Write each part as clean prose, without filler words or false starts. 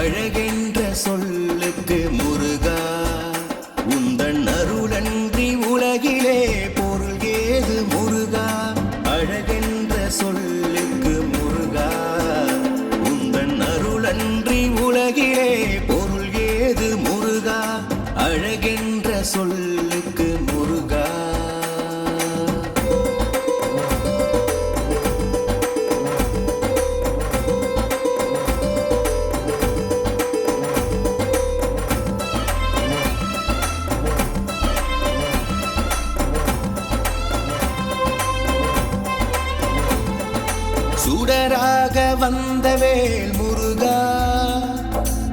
அழகென்ற சொல்லுக்கு முருகா, உந்தன் அருளன்றி உலகிலே பொருள் ஏது முருகா. அழகென்ற சொல்லுக்கு முருகா, உந்தன் அருளன்றி உலகிலே பொருள் ஏது முருகா. அழகென்ற சொல்லுக்கு முருகா. சுடராக வந்த வேல் முருகா,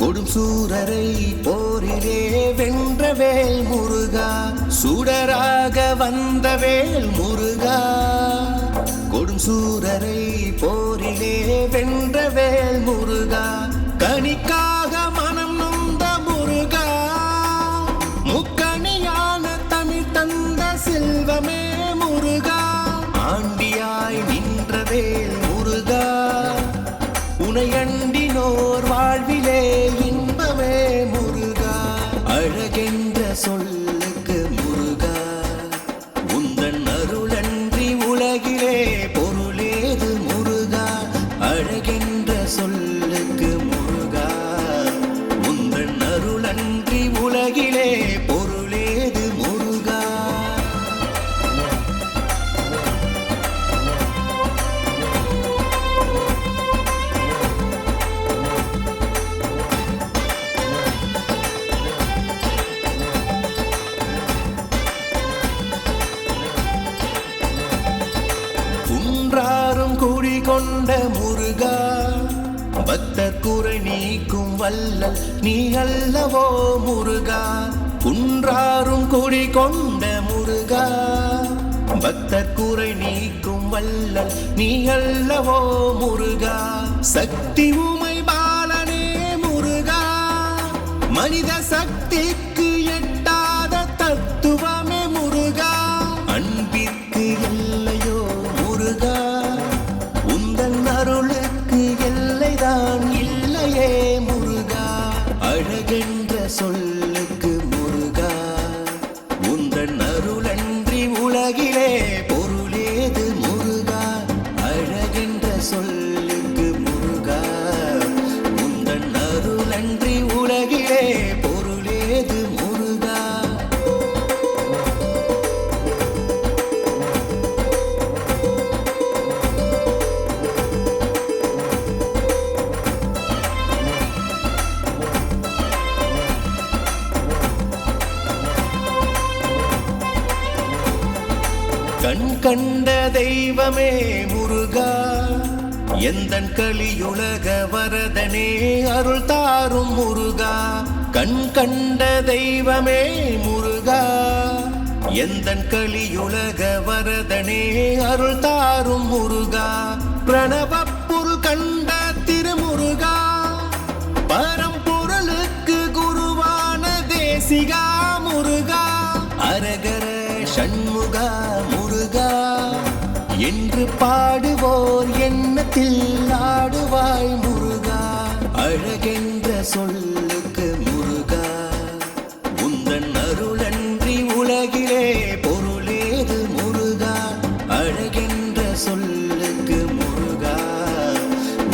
கொடும் சூரரை போரிலே வென்ற வேல் முருகா. சுடராக வந்த வேல் முருகா, கொடும் சூரரை போரிலே வென்ற வேல் முருகா. கனிக்காக மனம் நொந்த முருகா, முக்கணியான தமிழ் தந்த செல்வமே முருகா. ஆண்டியாய் நின்ற வேல் முருகா, உனையண்டினோர் வாழ்விலே இன்பமே முருகா. அழகென்ற சொல்லுக்கு முருகா, உந்தன் அருளன்றி உலகிலே பொருளேது முருகா. அழகென்ற சொல்லுக்கு முருகா, உந்தன் அருளன்றி உலகிலே பொருளேது முருகா. குன்றாரும் குடிகொண்ட முருகா, பக்தர் குறை நீக்கும் வல்லல் நீ அல்லவோ முருகா. குன்றாரும் குடிகொண்ட முருகா, பக்தர் குறை நீக்கும் வல்லல் நீ அல்லவோ முருகா. சக்தி உமை பாலனே முருகா, மனித சக்திக்கு எட்டாத தத்துவமே முருகா. அன்பிற்கு எல்லையோ முருகா, உந்தன் அருளுக்கு எல்லைதான் இல்லையே முருகா. அழகென்ற சொல்லுக்கு முருகா, உந்தன் அருளன்றி உலகிலே பொருளேது முருகா. அழகென்ற சொல்லுக்கு முருகா, உந்தன் அருளன்றி உலகிலே பொருளேது முருகா. கண் கண்ட தெய்வமே முருகா, எந்தன் கலியுலக வரதனே அருள் தாரும் முருகா. கண் கண்ட தெய்வமே முருகா, எந்தன் கலியுலக வரதனே அருள் தாரும் முருகா. பிரணவப்பொருள் கண்ட திருமுருகா, பரம்பொருளுக்கு குருவான தேசிகா முருகா. அரகர சண்முகா முருகா என்று பாடுவோர் எண்ணத்தில் ஆடுவாய் முருகா. அழகென்ற சொல்லுக்கு முருகா, உந்தன் அருளன்றி உலகிலே பொருளேது முருகா. அழகென்ற சொல்லுக்கு முருகா,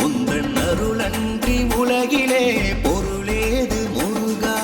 உந்தன் அருளன்றி உலகிலே பொருளேது முருகா.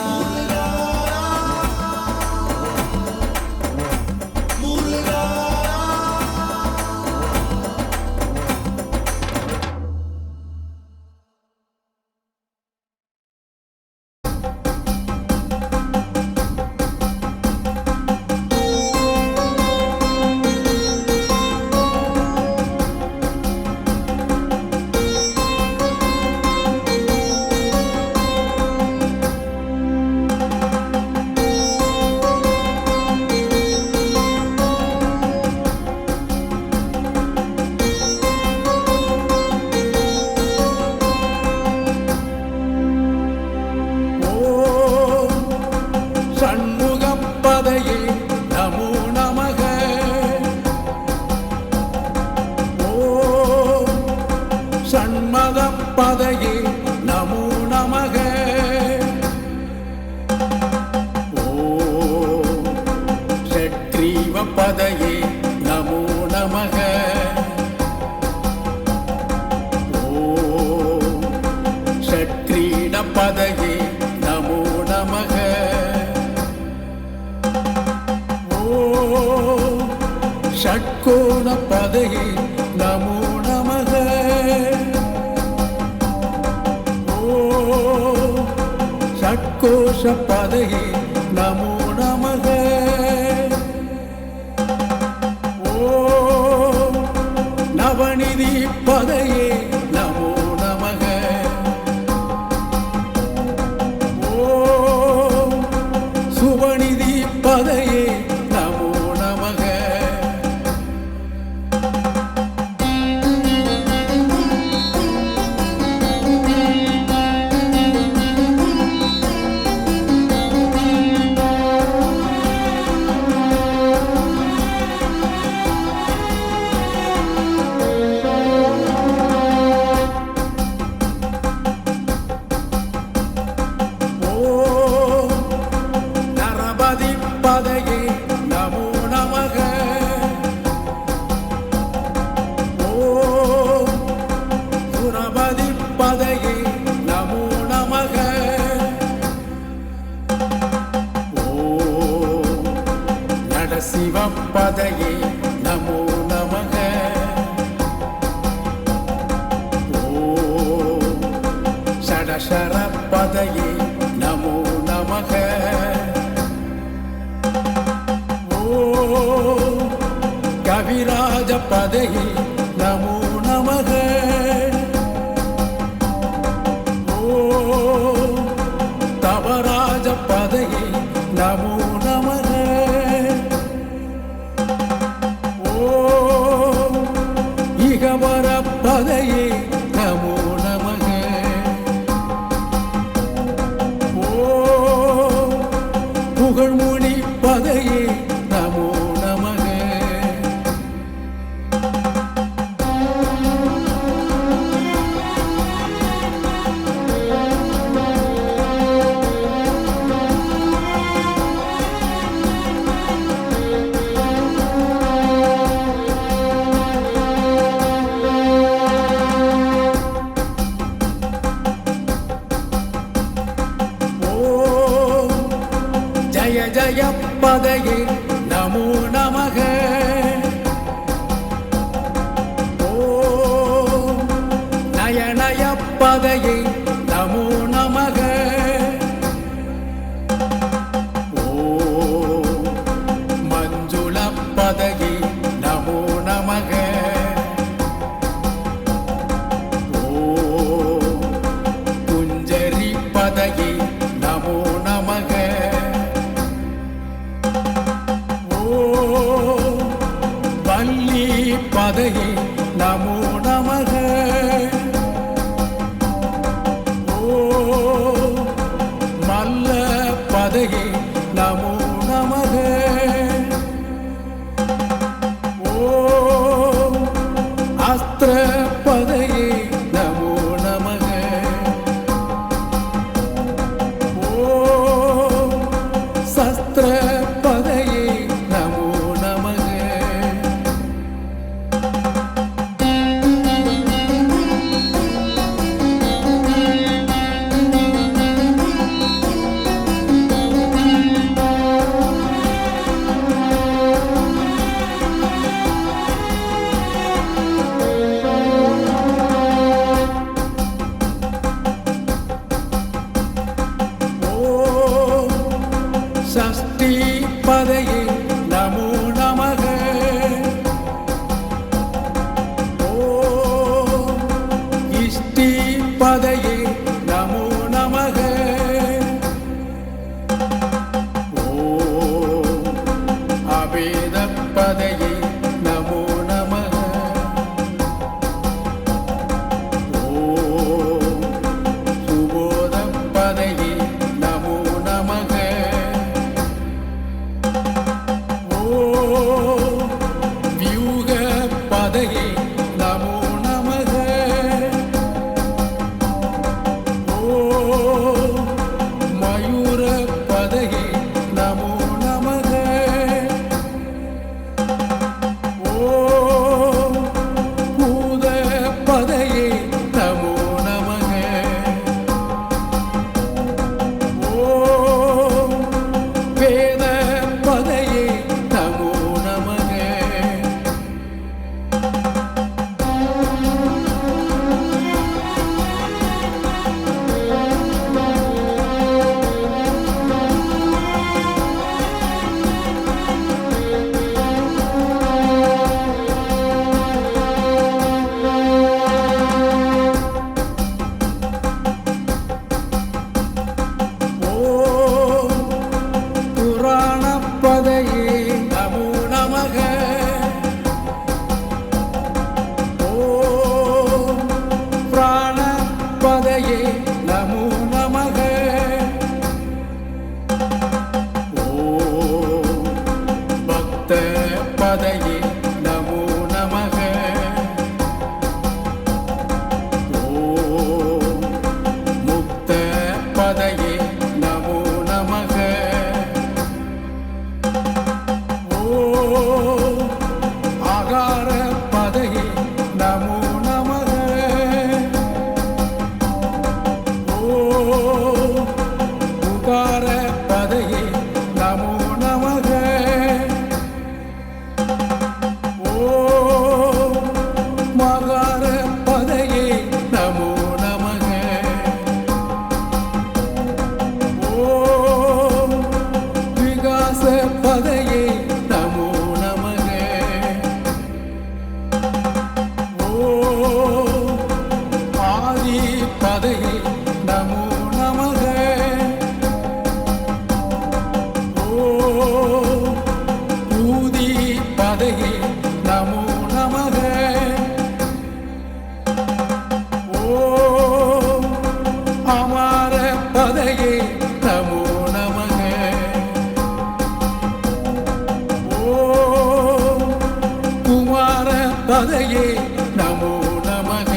பதையே நமோ நமக. ஓம் ஷட்கிரீட பதையே நமோ நமக. ஓம் ஷட்கோண பதையே நமோ நமக. ஓம் ஷட்கோஷ பதையே நமோ நமக. ஓம் நவநிதி பதையே நமோ நமக. ஓம் சுபநிதி பதையே நமோ நமக. நரபதி பதையே நமோ நமக. ஓம் சுரபதி பதையே நமோ நமக. ஓம் நடசிவ பதையே நமோ நமக. ஓம் ஷடசர பதையே நமோ நமக. ஓம் கவிராஜ பதையே நமோ நமக. ஓம் தவராஜ பதையே நமோ நமக. ஓம் இகவர பதையே நமோ நமக. ஓம் புகழ்மொழி பதையே நமோ நமக. ஓம் ஜய ஜய பதையே நமோ நமக. ஓம் நய நய பதையே நமோ நமக. ஓம் மஞ்சுள பதையே நமோ நமக. ஓம் குஞ்சரி பதையே நமோ நமக. ஓம் வள்ளி பதையே நமோ நமக. ஓம் மல்ல பதையே நமோ நமக. ஓம் அஸ்திர பதையே நமோ நமக. ஓம் சஸ்திர பதையே நமோ நமக. ஓம் சஷ்டி பதையே நமோ நமக. ஓம் இஷ்டி பதையே நமோ நமக. ஓம் அபேத பதையே நமோ நமக. ஓம் சுபோத பதையே நமோ நமக. ஓம் வியூக பதையே நமோ நமக. ஓம் மயூர பதையே நமோ நமக. பதையே நமோ நமக ஓம் முக்த பதையே நமோ நமக ஓம் ஆகார பதையே நமோ நமக ஓம் உகார பதையே நமோ நமக ஓம் மகார பதையே நமோ நமக ஓம் விகாச பதையே நமோ நமக ஓம் ஆதி பதையே நமோ நமக ஓம் ஊதி பதையே நமோ நமக ஓம் அமர பதையே நமோ நமக ஓம் குமார பதையே நமோ நமக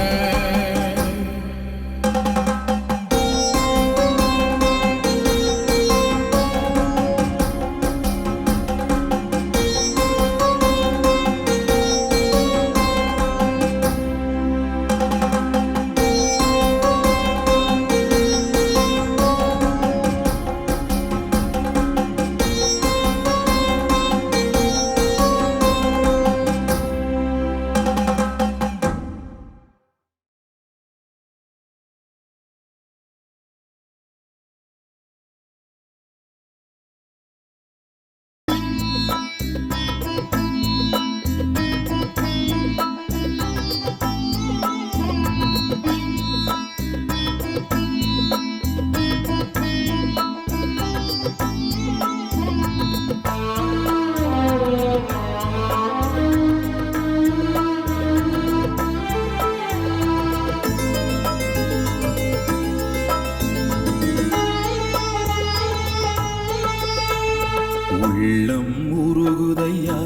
உள்ளம் உருகுதையா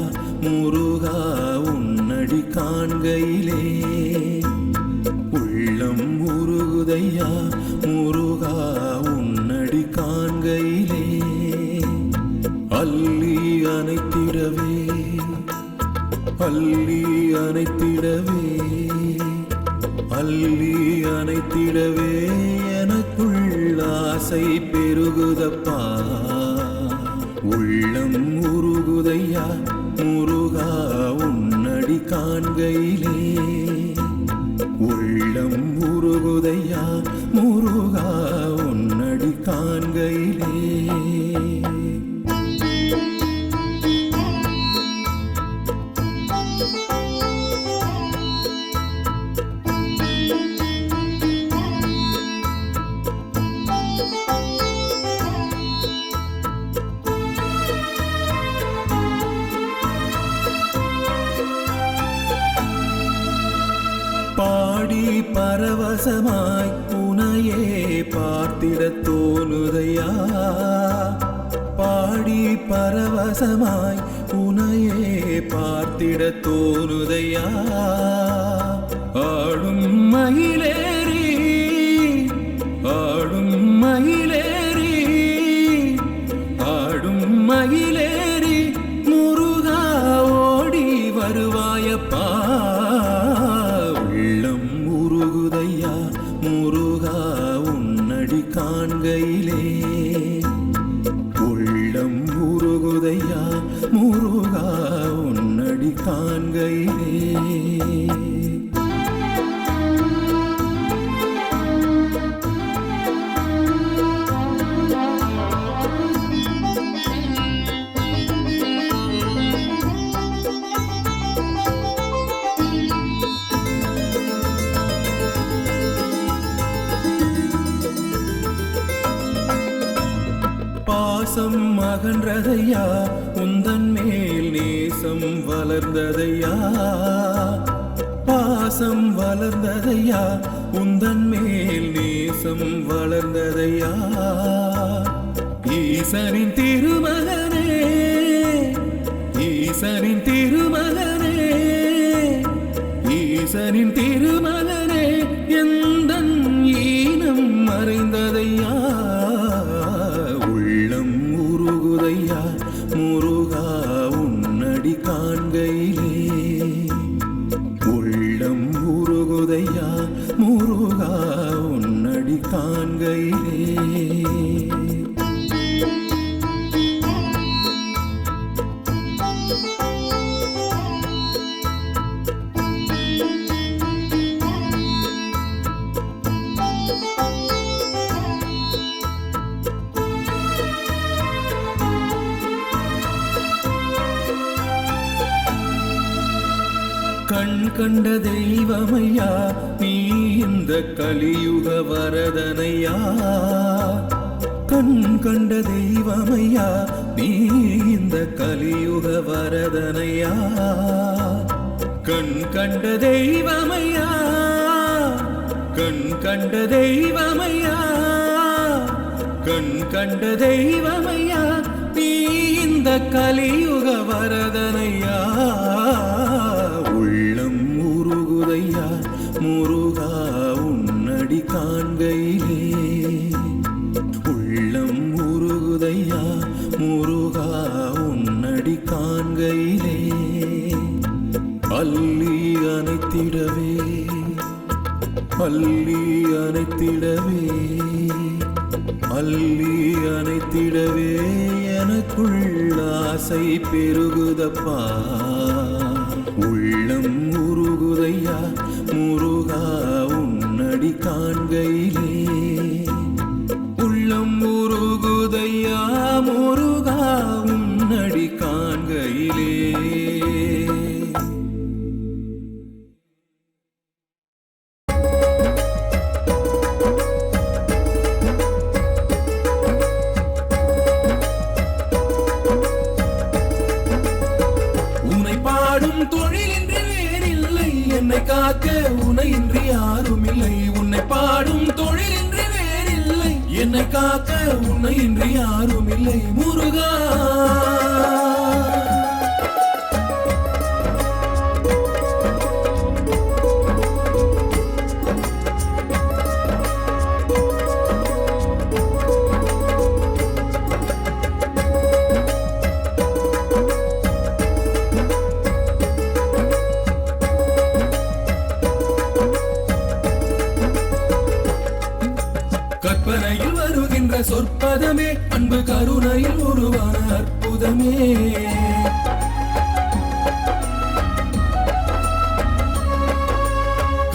முருகா உன்னடி காண்கையிலே உள்ளம் உருகுதையா முருகா உன்னடி காண்கையிலே அள்ளி அணைத்திடவே அள்ளி அணைத்திடவே அள்ளி அணைத்திடவே எனக்குள் ஆசை பெருகுதப்பா உள்ளம் உருகுதையா முருகா உன்னடி காண்கையிலே உள்ளம் உருகுதையா முருகா உன்னடி காண்கையிலே பாடி பரவசமாய் உனையே பார்த்திடத் தோணுதையா பாடி பரவசமாய் உனையே பார்த்திடத் தோணுதையா ஆடும் மயிலேறி ஆடும் மயிலேறி ஆடும் மயிலேறி முருகா ஓடி வருவாயப்பா உள்ளம் உருகுதையா முருகா உன்னடி காண்கையிலே உள்ளம் உருகுதையா முருகா உன்னடி காண்கையிலே பாசம் அகன்றதையா உந்தன் மேல் நேசம் வளர்ந்ததையா பாசம் வளர்ந்ததையா உந்தன் மேல் நேசம் வளர்ந்ததையா ஈசனின் திருமகனே ஈச ஈசனின் திருமகனே ஈசனின் திருமகனே எந்தன் ஈனம் மறைந்ததையா உள்ளம் உருகுதையா முருகா உன்னடி காண்கையிலே உள்ளம் உருகுதையா முருகா உன்னடி காண்கையிலே கண் கண்ட தெய்வமையா நீ இந்த கலியுக வரதனையா கண் கண்ட தெய்வமையா நீ இந்த கலியுக வரதனையா கண் கண்ட தெய்வமையா கண் கண்ட தெய்வமையா கண் கண்ட தெய்வமையா நீ இந்த கலியுக வரதனையா உள்ளம் உருகுதையா முருகா உன்னடி காண்கையிலே உள்ளம் உருகுதையா முருகா உன்னடி காண்கையிலே அள்ளி அணைத்திடவே அள்ளி அணைத்திடவே அள்ளி அணைத்திடவே எனக்குள் ஆசை பெருகுதப்பா உள்ளம் உருகுதையா முருகா உன்னடி காண்கையிலே உள்ளம் உருகுதையா முருகா உன்னடி காண்கையிலே தொழிலின்றி வேறில்லை என்னை காக்க உனையின்றி யாரும் இல்லை உன்னை பாடும் தொழிலின்றி வேறில்லை என்னை காக்க உனையின்றி யாரும் இல்லை முருகா கற்பனையில் வருகின்ற சொற்பதமே அன்பு கருணையில் உருவான அற்புதமே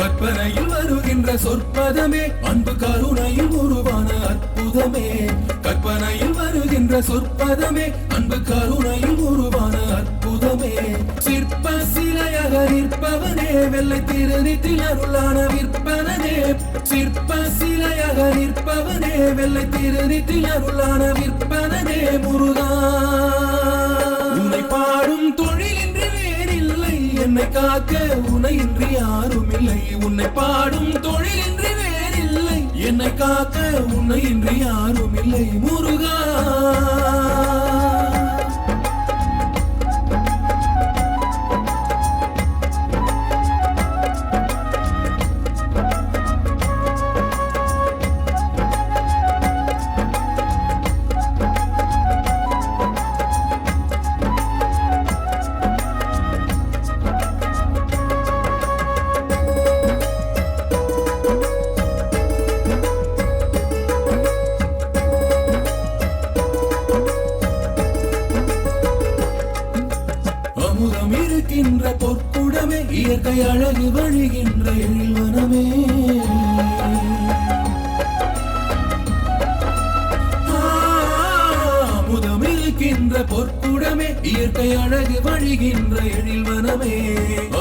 கற்பனையில் வருகின்ற சொற்பதமே அன்பு கருணையில் உருவான அற்புதமே கற்பனையில் வருகின்ற சொற்பதமே அன்பு கருணையில் உருவான அற்புதமே சிற்ப சிலையாக நிற்பவனே வெள்ளை திருநித்தில் அருளான விற்பனனே சிற்ப சிலையாக நிற்பவனே வெள்ளை திருநித்தில் அருளான விற்பனனே முருகா உன்னை பாடும் தொழிலின்றி வேறில்லை என்னை காக்க உனையின்றி யாரும் இல்லை உன்னை பாடும் தொழிலின்றி வேறில்லை என்னை காக்க உனையின்றி யாரும் இல்லை முருகா அமுதம் இருக்கின்ற பொற்குடமே இயற்கை அழகு வழிகின்ற எழில்வனமே அமுதம் இருக்கின்ற பொற்குடமே இயற்கை அழகு வழிகின்ற எழில்வனமே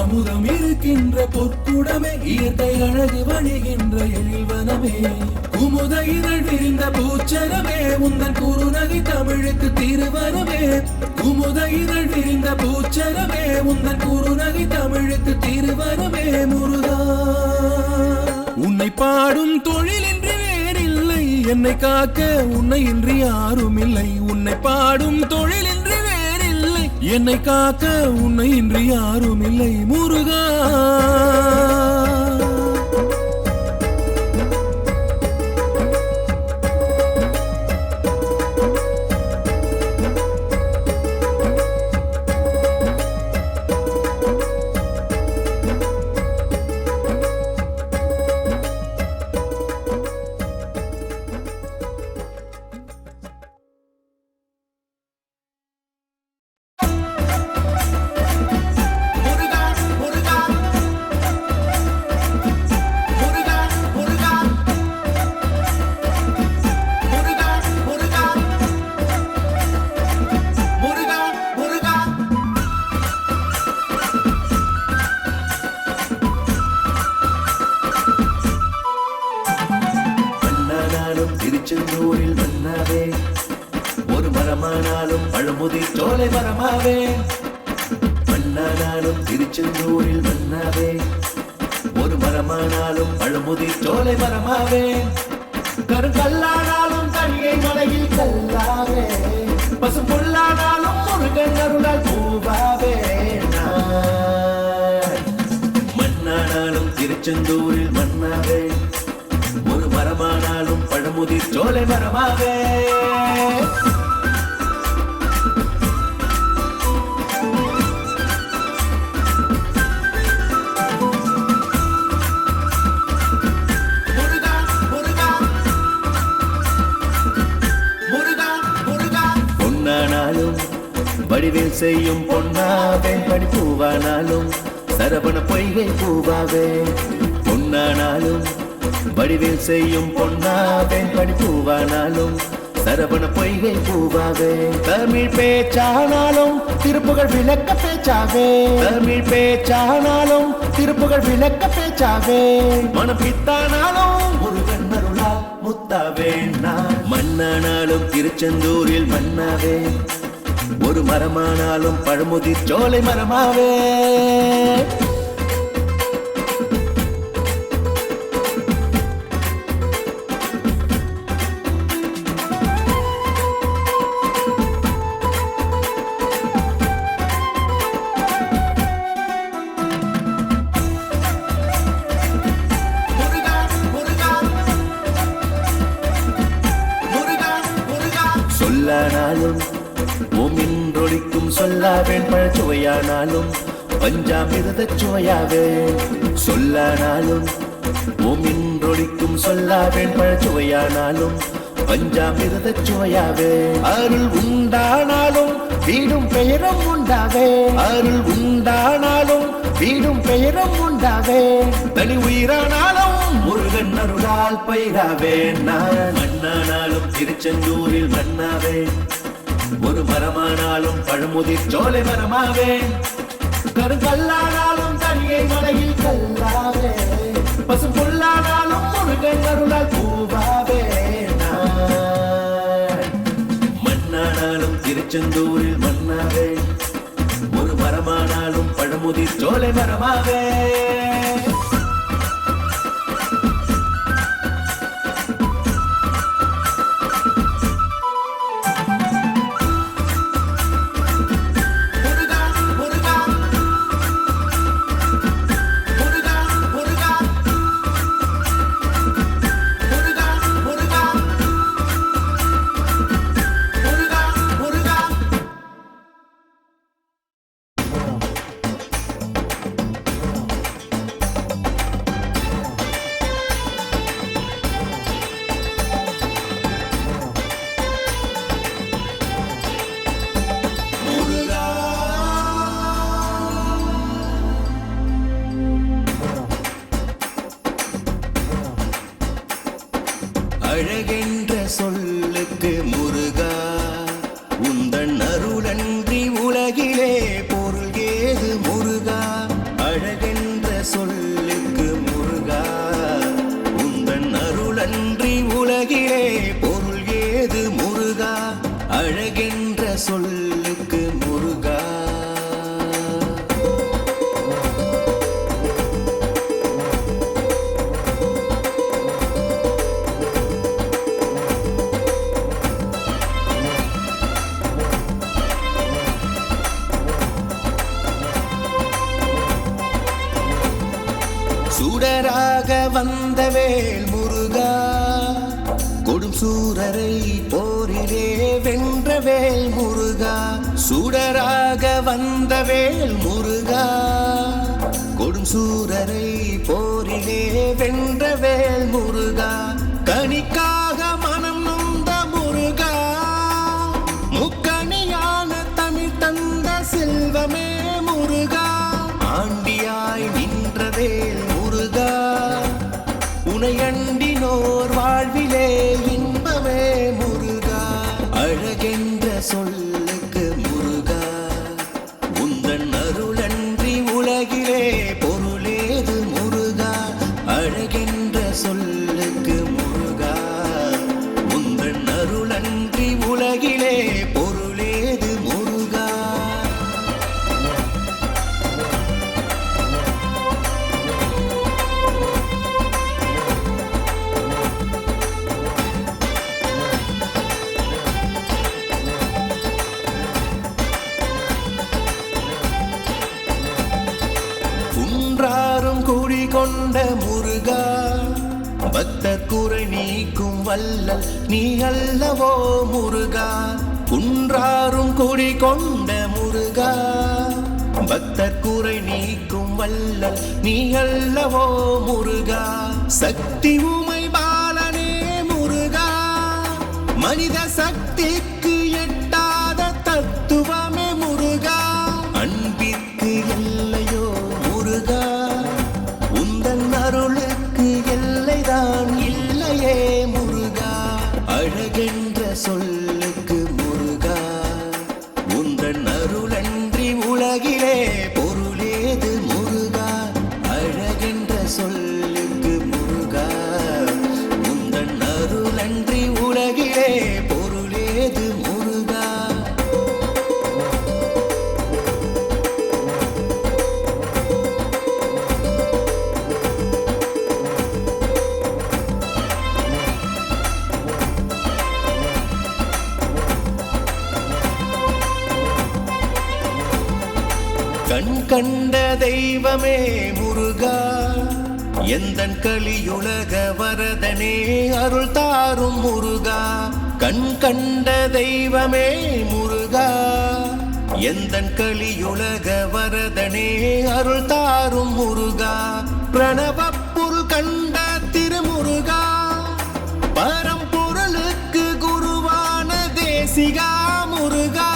அமுதம் இருக்கின்ற பொற்குடமே இயற்கை அழகு வழிகின்ற எழில்வனமே குமுத இதழ் விரிந்த பூச்சரமே உந்தன் குறுநகை தமிழுக்கு திருவரமே குமுத இதழ் விரிந்த பூச்சரமே உந்தன் குறுநகை தமிழுக்கு திருவரமே முருகா உன்னை பாடும் தொழிலின்றி வேறில்லை என்னை காக்க உன்னை இன்றி யாரும் இல்லை உன்னை பாடும் தொழிலின்றி வேறில்லை என்னை காக்க உன்னை இன்றி யாரும் இல்லை முருகா. திருச்செந்தூரில் மன்னாவே ஒரு மரமானாலும் பழமுதிர் சோலை மரமாவே. மன்னானாலும் திருச்செந்தூரில் மன்னாவே ஒரு மரமானாலும் பழமுதிர் சோலை மரமாவே. கருங்கல்லானாலும் தனியை மலையில் கல்லாவே, பசும் புல்லானாலும் முருகன் அருளால் பூவாவே. மன்னானாலும் திருச்செந்தூரில் மன்னாவே ஒரு மரமானாலும் பழமுதிர் சோலை மரமாவே. பொன்னானாலும் வடிவில் செய்யும் பொன்னாவே, படிப்பூவானாலும் சரவண பொய்கை பூவாவே. பொன்னானாலும் வடிவில் செய்யும் பொன்னாவே, படிப்பூவானாலும் சரவண பொய்கை பூவாவே. தமிழ் பேச்சானாலும் திருப்புகழ் விளக்க பேச்சாவே. தமிழ் பேச்சானாலும் திருப்புகழ் விளக்க பேச்சாவே. மனப்பித்தானாலும் முருகன் அருளால் முத்தாவே. நான் மன்னானாலும் திருச்செந்தூரில் மன்னாவே ஒரு மரமானாலும் பழமுதிர் சோலை மரமாவே. சொல்லானாலும் ஓமின்றொழிக்கும் சொல்லாவேன் பழச்சுவையானாலும் பஞ்சாமிருத சுவையாவே. சொல்லானாலும் ஓமின்றொழிக்கும் சொல்லாவேன் பழச்சுவையானாலும் பஞ்சாமிருத சுவையாவே. அருள் உண்டானாலும் வீடும் பெயரும் உண்டாவே. அருள் உண்டானாலும் வீடும் பெயரும் உண்டாவே. தனி உயிரானாலும் முருகன் அருளால் பயிராவே. நான் மண்ணானாலும் திருச்செந்தூரில் மன்னாவே ஒரு மரமானாலும் பழமுதிர் சோலை மரமாவே. கருங்கல்லானாலும் தனியை மலையில் கல்லாவே, பசும் புல்லானாலும் முருகன் அருளால் பூவாவே. மண்ணானாலும் திருச்செந்தூரில் மன்னாவே ஒரு மரமானாலும் பழமுதிர் சோலை மரமாவே. அழகென்ற சொல்லுக்கு முருகா உந்தன் அருளன்றி உலகிலே பொருள் ஏது முருகா. அழகென்ற சொல்லுக்கு முருகா உந்தன் அருளன்றி உலகிலே பொருள் ஏது முருகா. அழகென்ற சொல்லுக்கு முருகா. சுடராக வந்த வேல் முருகா கொடும் சூரரை போரிலே வென்ற வேல் முருகா சுடராக வந்த வேல் முருகா கொடும் சூரரை போரிலே வென்ற வேல் முருகா கனிக்காக மனம் நொந்த முருகா முக்கணியான தமிழ் தந்த செல்வமே முருகா ஆண்டியாய் நின்ற வேல் முருகா உனையண்டினோர் வாழ்விலே இன்பமே முருகா அழகென்ற சொல்லுக்கு முருகா உந்தன் அருளன்றி உலகிலே பொருளேது முருகா அழகென்ற சொல்லுக்கு முருகா உந்தன் அருளன்றி உலகிலே பொருளேது முருகா குன்றாரும் குடிகொண்ட முருகா பக்தர் குறை நீக்கும் வல்லல் நீ அல்லவோ முருகா குன்றாரும் குடிகொண்ட முருகா பக்தர் குறை நீக்கும் வல்லல் நீ அல்லவோ முருகா சக்தி உமை பாலனே முருகா மனித சக்திக்கு எட்டாத தத்துவமே முருகா அன்பிற்கு எல்லையோ முருகா உந்தன் அருளுக்கு எல்லைதான் இல்லையே முருகா அழகென்ற சொல்லுக்கு முருகா உந்தன் அருளன்றி உலகிலே பொருளேது முருகா அழகென்ற சொல்லுக்கு முருகா உந்தன் அருளன்றி உலகிலே பொருளேது முருகா கண் கண்ட தெய்வமே முருகா எந்தன் கலியுலக வரதனே அருள் தாரும் முருகா கண் கண்ட தெய்வமே முருகா எந்தன் கலியுலக வரதனே அருள் தாரும் முருகா பிரணவப்புல் கண்ட திருமுருகா பரம்பொருளுக்கு குருவான தேசிகா முருகா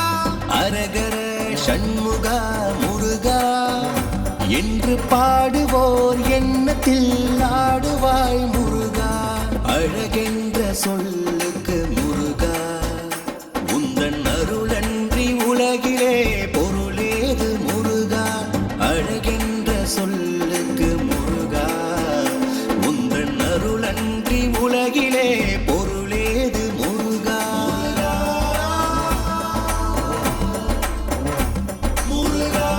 அரகர சண்முகா முருகா என்று பாடுவோர் எண்ணத்தில் ஆடுவாய் முருகா அழகென்ற சொல்லுக்கு முருகா உந்தன் அருளன்றி உலகிலே பொருளேது முருகா அழகென்ற சொல்லுக்கு முருகா உந்தன் அருளன்றி உலகிலே பொருளேது முருகா முருகா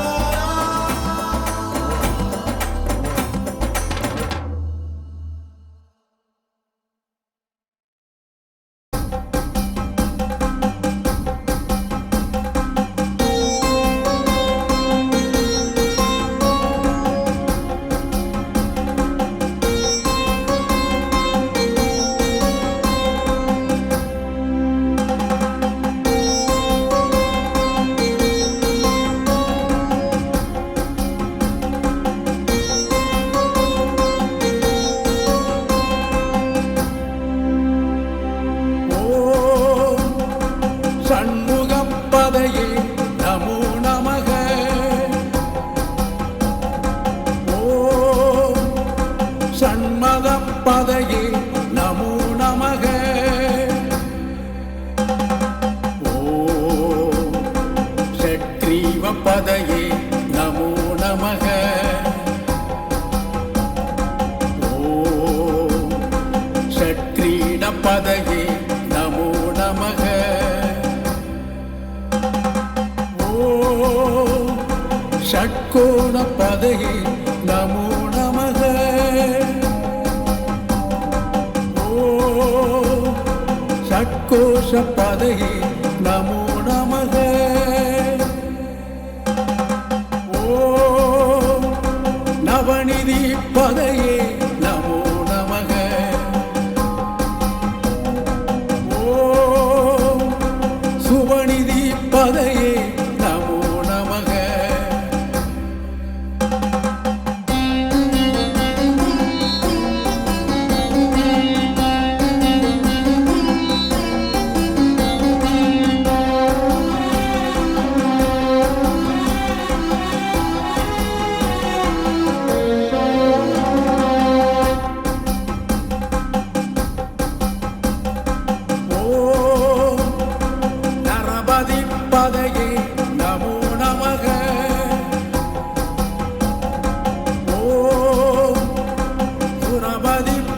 சண்முகப்பதையே நமோ நமக ஓம் சண்மதப்பதையே நமோ நமக ஓம் சக்ரீவப்பதையே நமோ நமக ஓம் சக்ரீடப்பதையே நமோ நமக ஷட்கோண பதையே நமோ நமக ஓம் ஷட்கோஷ பதையே நமோ நமக ஓம் நவநிதி பதையே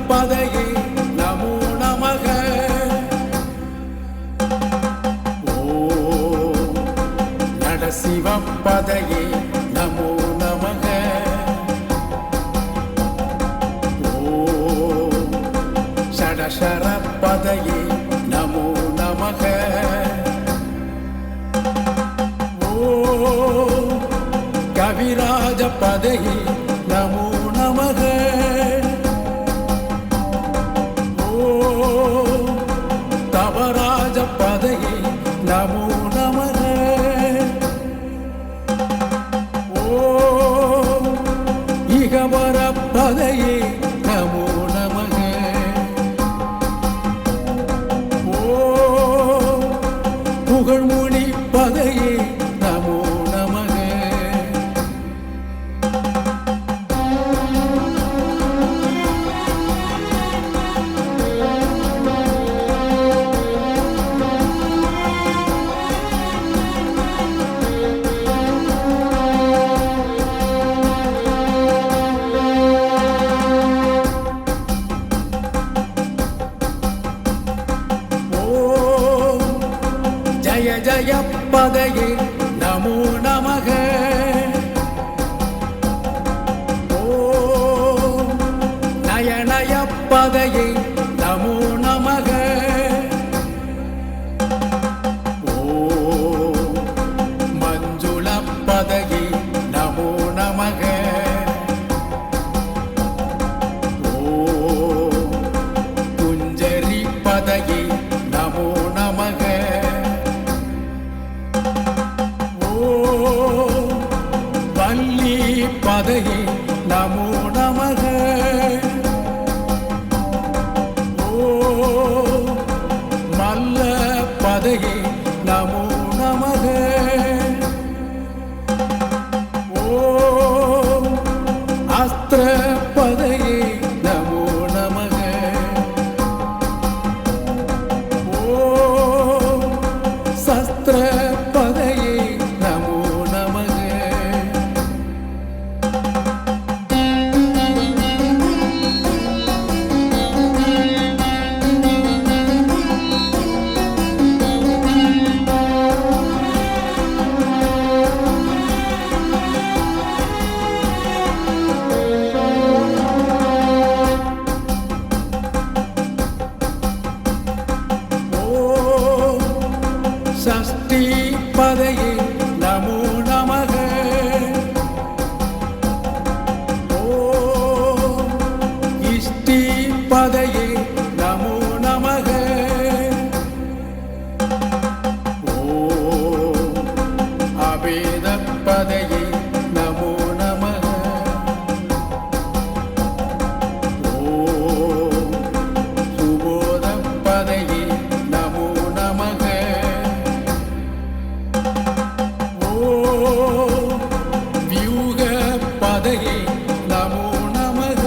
பதையே நமோ நமக ஓம் நடசிவ பதையே நமோ நமக ஓம் ஷடசர பதையே நமோ நமக ஓம் கவிராஜ பதையே நமோ நமக ஓம் தவராஜ பதையே நமோ நமக ஓம் இகவர பதையே நமோ நமக ஓம் புகழ்மொழி பதையே நமோ நமக ஓம் ஜய ஜய பதையே நமோ நமக ஓம் நய நய பதையே நமோ நமக ஓம் மஞ்சுள பதையே நமோ நமக ஓம் குஞ்சரி பதையே நமோ நமக ஓம் வள்ளி பதையே நமோ நமக ஓம் மல்ல பதையே நமோ நமக ஓம் அஸ்திர பதையே நமோ நமக ஓம் சஸ்திர பதையே நமோ நமக ஓம் சஷ்டி பதையே நமோ நமக ஓம் இஷ்டி பதையே நமோ நமக ஓம் அபேத பதையே நமோ நமக ஓம் சுபோத பதையே நமோ நமக ஓம் வியூக பதையே நமோ நமக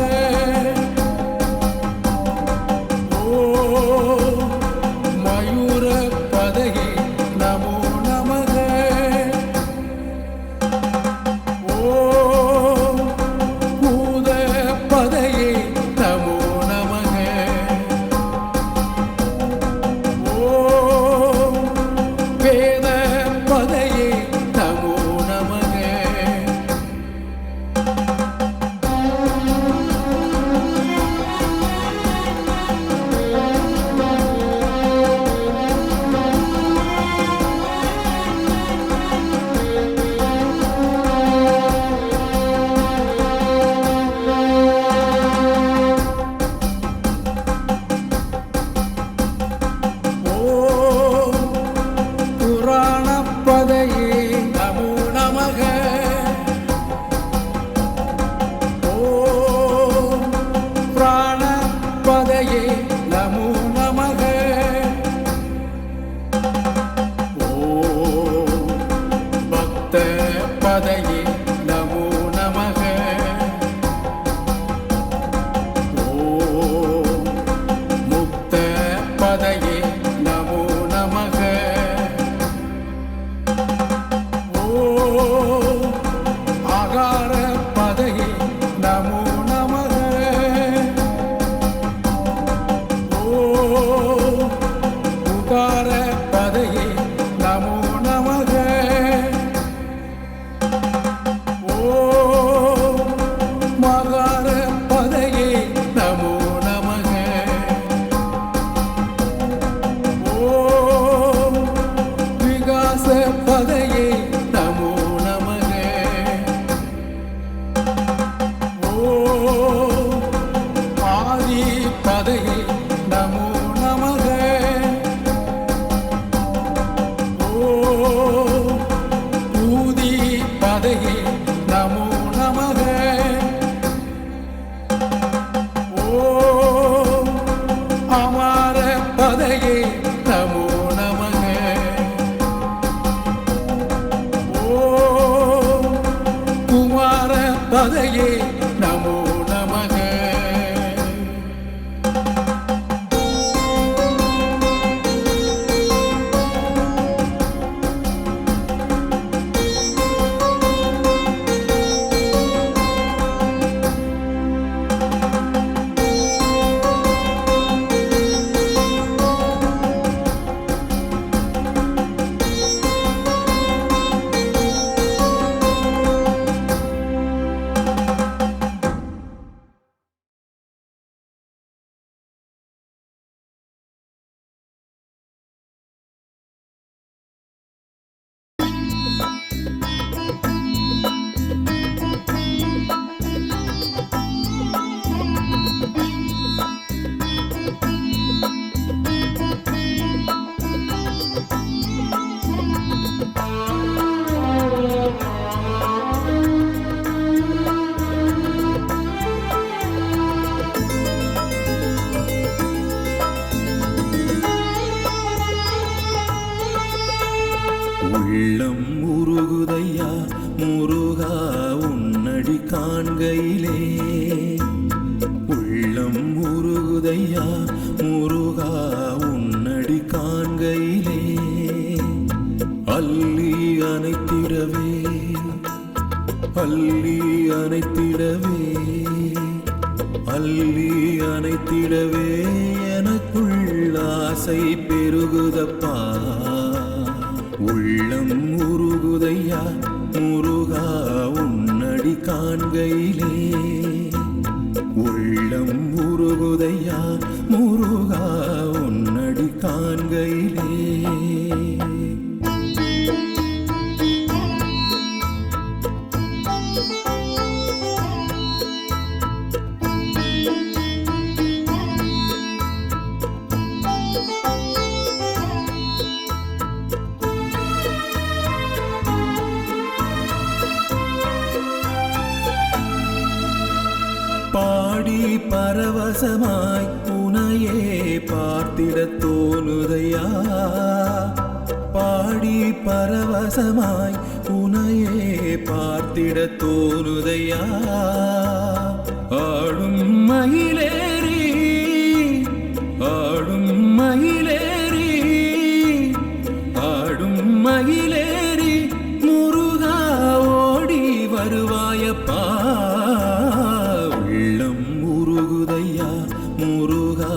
துவார பதையே நமோ நமக. உள்ளம் உருகுதையா முருகா உன்னடி காண்கையிலே. உள்ளம் உருகுதையா முருகா உன்னடி காண்கையிலே. அள்ளி அணைத்திடவே அள்ளி அணைத்திடவே அள்ளி அணைத்திடவே எனக்குள் ஆசை பெருகுதப்பா. உள்ளம் உருகுதையா முருகா உன்னடி காண்கையிலே. உள்ளம் உருகுதையா முருகா உன்னடி காண்கையிலே. பாடி பரவசமாய் உனையே பார்த்திடத் தோணுதையா. பாடி பரவசமாய் உனையே பார்த்திடத் தோணுதையா. ஆடும் மயிலேறி ஆடும் மயிலேறி ஆடும் மயிலேறி முருகா ஓடி வருவாயப்பா. உள்ளம் உருகுதையா முருகா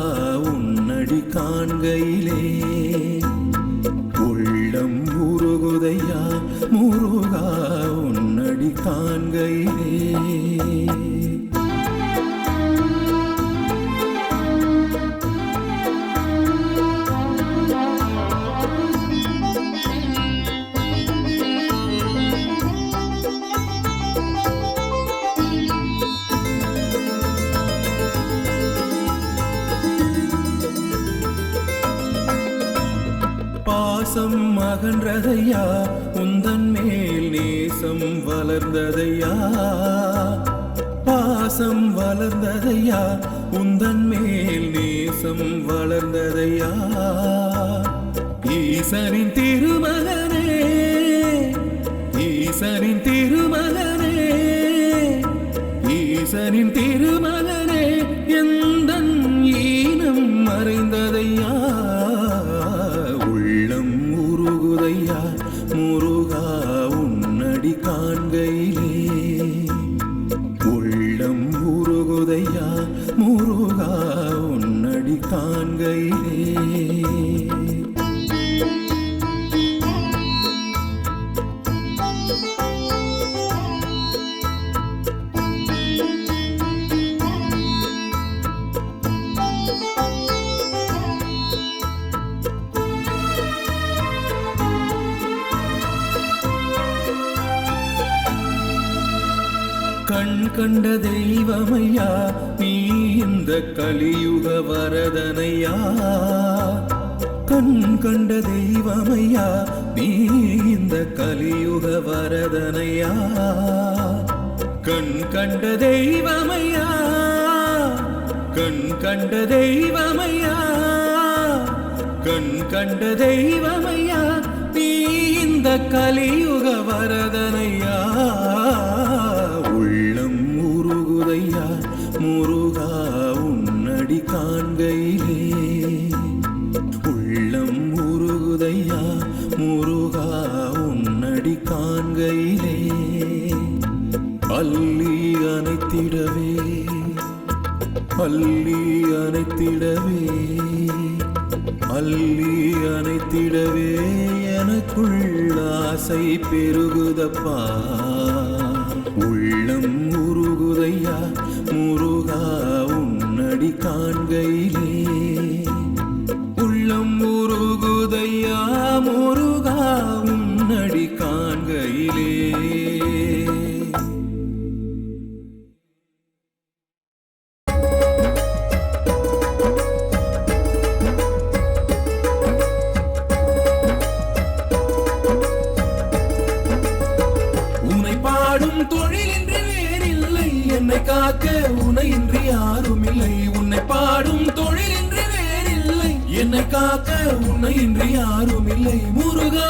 உன்னடி காண்கையிலே. உள்ளம் உருகுதையா முருகா உன்னடி காண்கையிலே. பாசம் மகன்றதையா உந்தன் மேல் நேசம் வளர்ந்ததையா. பாசம் வளர்ந்ததையா உந்தன் மேல் நேசம் வளர்ந்ததையா. ஈசனின் திருமகனே ஈசனின் திருமகனே ஈசனின் திருமகனே எந்தன் ஈனம் மறைந்ததையா. உள்ளம் உருகுதையா முருகா உன்னடி காண்கையிலே. உள்ளம் உருகுதையா முருகா உன்னடி காண்கையிலே. கண் கண்ட தெய்வமையா நீ இந்த கலியுக வரதனையா. கண் கண்ட தெய்வமையா நீ இந்த கலியுக வரதனையா. கண் கண்ட தெய்வமையா கண் கண்ட தெய்வமையா கண் கண்ட தெய்வமையா நீ இந்த கலியுக வரதனையா. அள்ளி அணைத்திடவே அள்ளி அணைத்திடவே அள்ளி அணைத்திடவே எனக்குள் ஆசை பெருகுதப்பா உள்ளம் உருகுதையா முருகா உன்னடி காண்கையிலே உள்ளம் உருகுதையா முருகா உன்னடி காண்கையிலே என்னை காக்க உனையின்றி யாரும் இல்லை உன்னை பாடும் தொழிலின்றி வேறில்லை என்னை காக்க உன்னையின்றி யாரும் இல்லை முருகா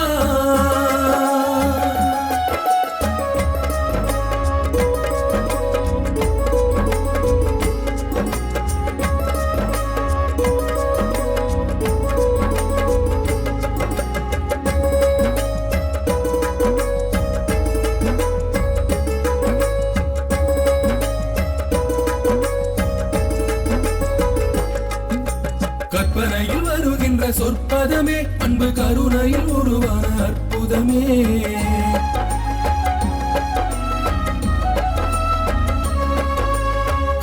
கற்பனையில் வருகின்ற சொற்பதமே அன்பு கருணையில் உருவான அற்புதமே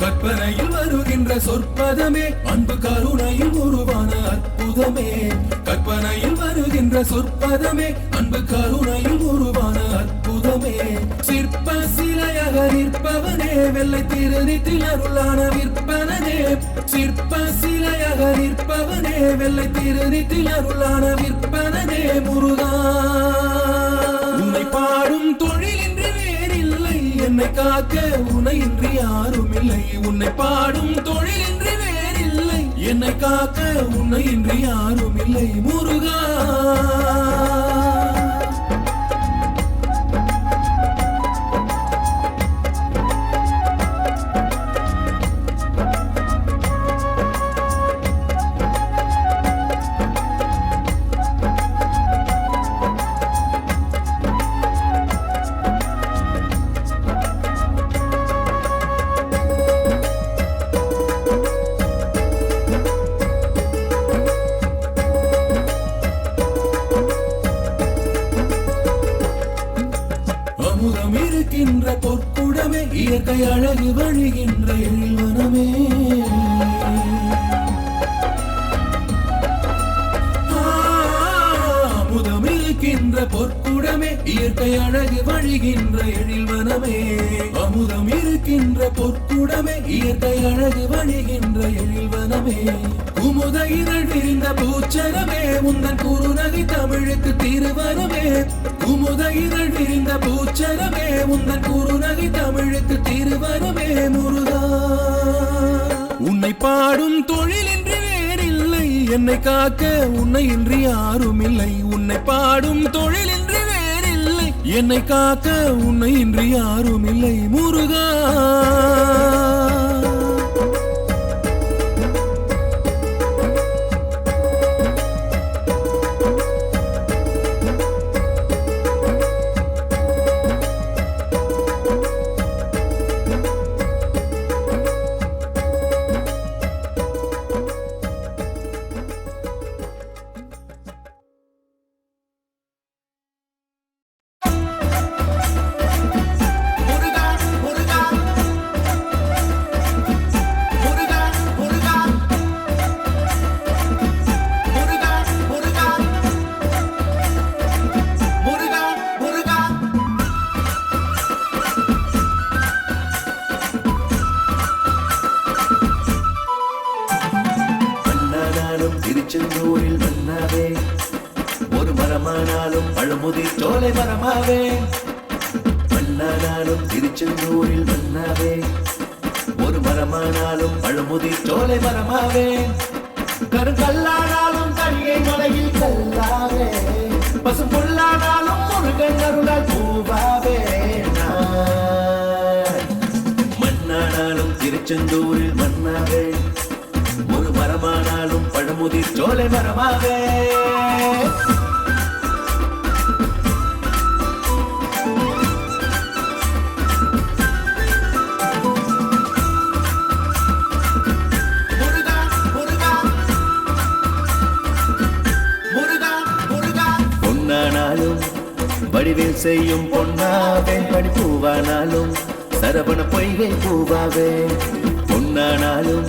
கற்பனையில் வருகின்ற சொற்பதமே அன்பு கருணையில் உருவான அற்புதமே கற்பனையில் வருகின்ற சொற்பதமே அன்பு கருணையில் உருவான அற்புதமே சிற்ப சிலையாக நிற்பவனே வெள்ளை திருநித்தில் அருளான விற்பனனே சிற்ப சிலையாக நிற்பவனே வெள்ளை திருநித்தில் அருளான விற்பனனே முருகா உன்னை பாடும் தொழிலின்றி வேறில்லை என்னை காக்க உனையின்றி யாரும் இல்லை உன்னை பாடும் தொழிலின்றி வேறில்லை என்னை காக்க உன்னையின்றி யாரும் இல்லை முருகா அமுதம் இருக்கின்ற பொற்குடமே இயற்கை அழகு வழிகின்ற எழில்வனமே அமுதம் இருக்கின்ற பொற்குடமே இயற்கை அழகு வழிகின்ற எழில்வனமே அமுதம் இருக்கின்ற பொற்குடமே இயற்கை அழகு வழிகின்ற எழில்வனமே குமுத இதழ் விரிந்த பூச்சரமே உந்தன் குறுநகை தமிழுக்கு திருவனமே குமுத இதழ் விரிந்த பூச்சரமே உந்தன் குறுநகை தமிழுக்கு திருவனமே முருகா உன்னை பாடும் தொழிலின்றி வேறில்லை என்னை காக்க உன்னையின்றி யாரும் இல்லை உன்னை பாடும் தொழிலின்றி வேறில்லை என்னை காக்க உன்னையின்றி யாரும் இல்லை முருகா திருச்செந்தூரில் மன்னாவே ஒரு மரமானாலும் பழமுதிர் சோலை மரமாவே மன்னானாலும் திருச்செந்தூரில் மன்னாவே ஒரு மரமானாலும் பழமுதிர் சோலை மரமாவே கருங்கல்லானாலும் தனியை மலையில் கல்லாவே பசும் புல்லானாலும் முருகன் அருளால் பூவாவே மன்னானாலும் திருச்செந்தூரில் மன்னாவே ஒரு மரமானாலும் பழமுதிர் சோலை மரமாவே வடிவில் செய்யும் பொன்னாவேன் படிப்பூவானாலும் சரவண பொய்கை பூவாவே பொன்னானாலும்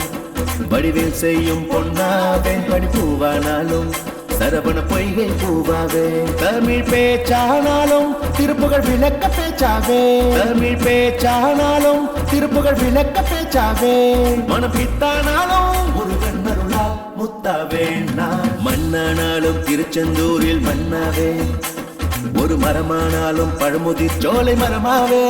வடிவில் செய்யும் பொன்னாவேன் படிப்பூவானாலும் சரவண பொய்கை பூவாவே தமிழ் பேச்சானாலும் திருப்புகள் விளக்க பேச்சாவே தமிழ் பேச்சானாலும் திருப்புகள் விளக்க பேச்சாவே மனம் பித்தானாலும் முருகன் அருளால் முத்தாவே நான் மண்ணானாலும் திருச்செந்தூரில் மன்னாவே ஒரு மரமானாலும் பழமுதிர் சோலை மரமாவே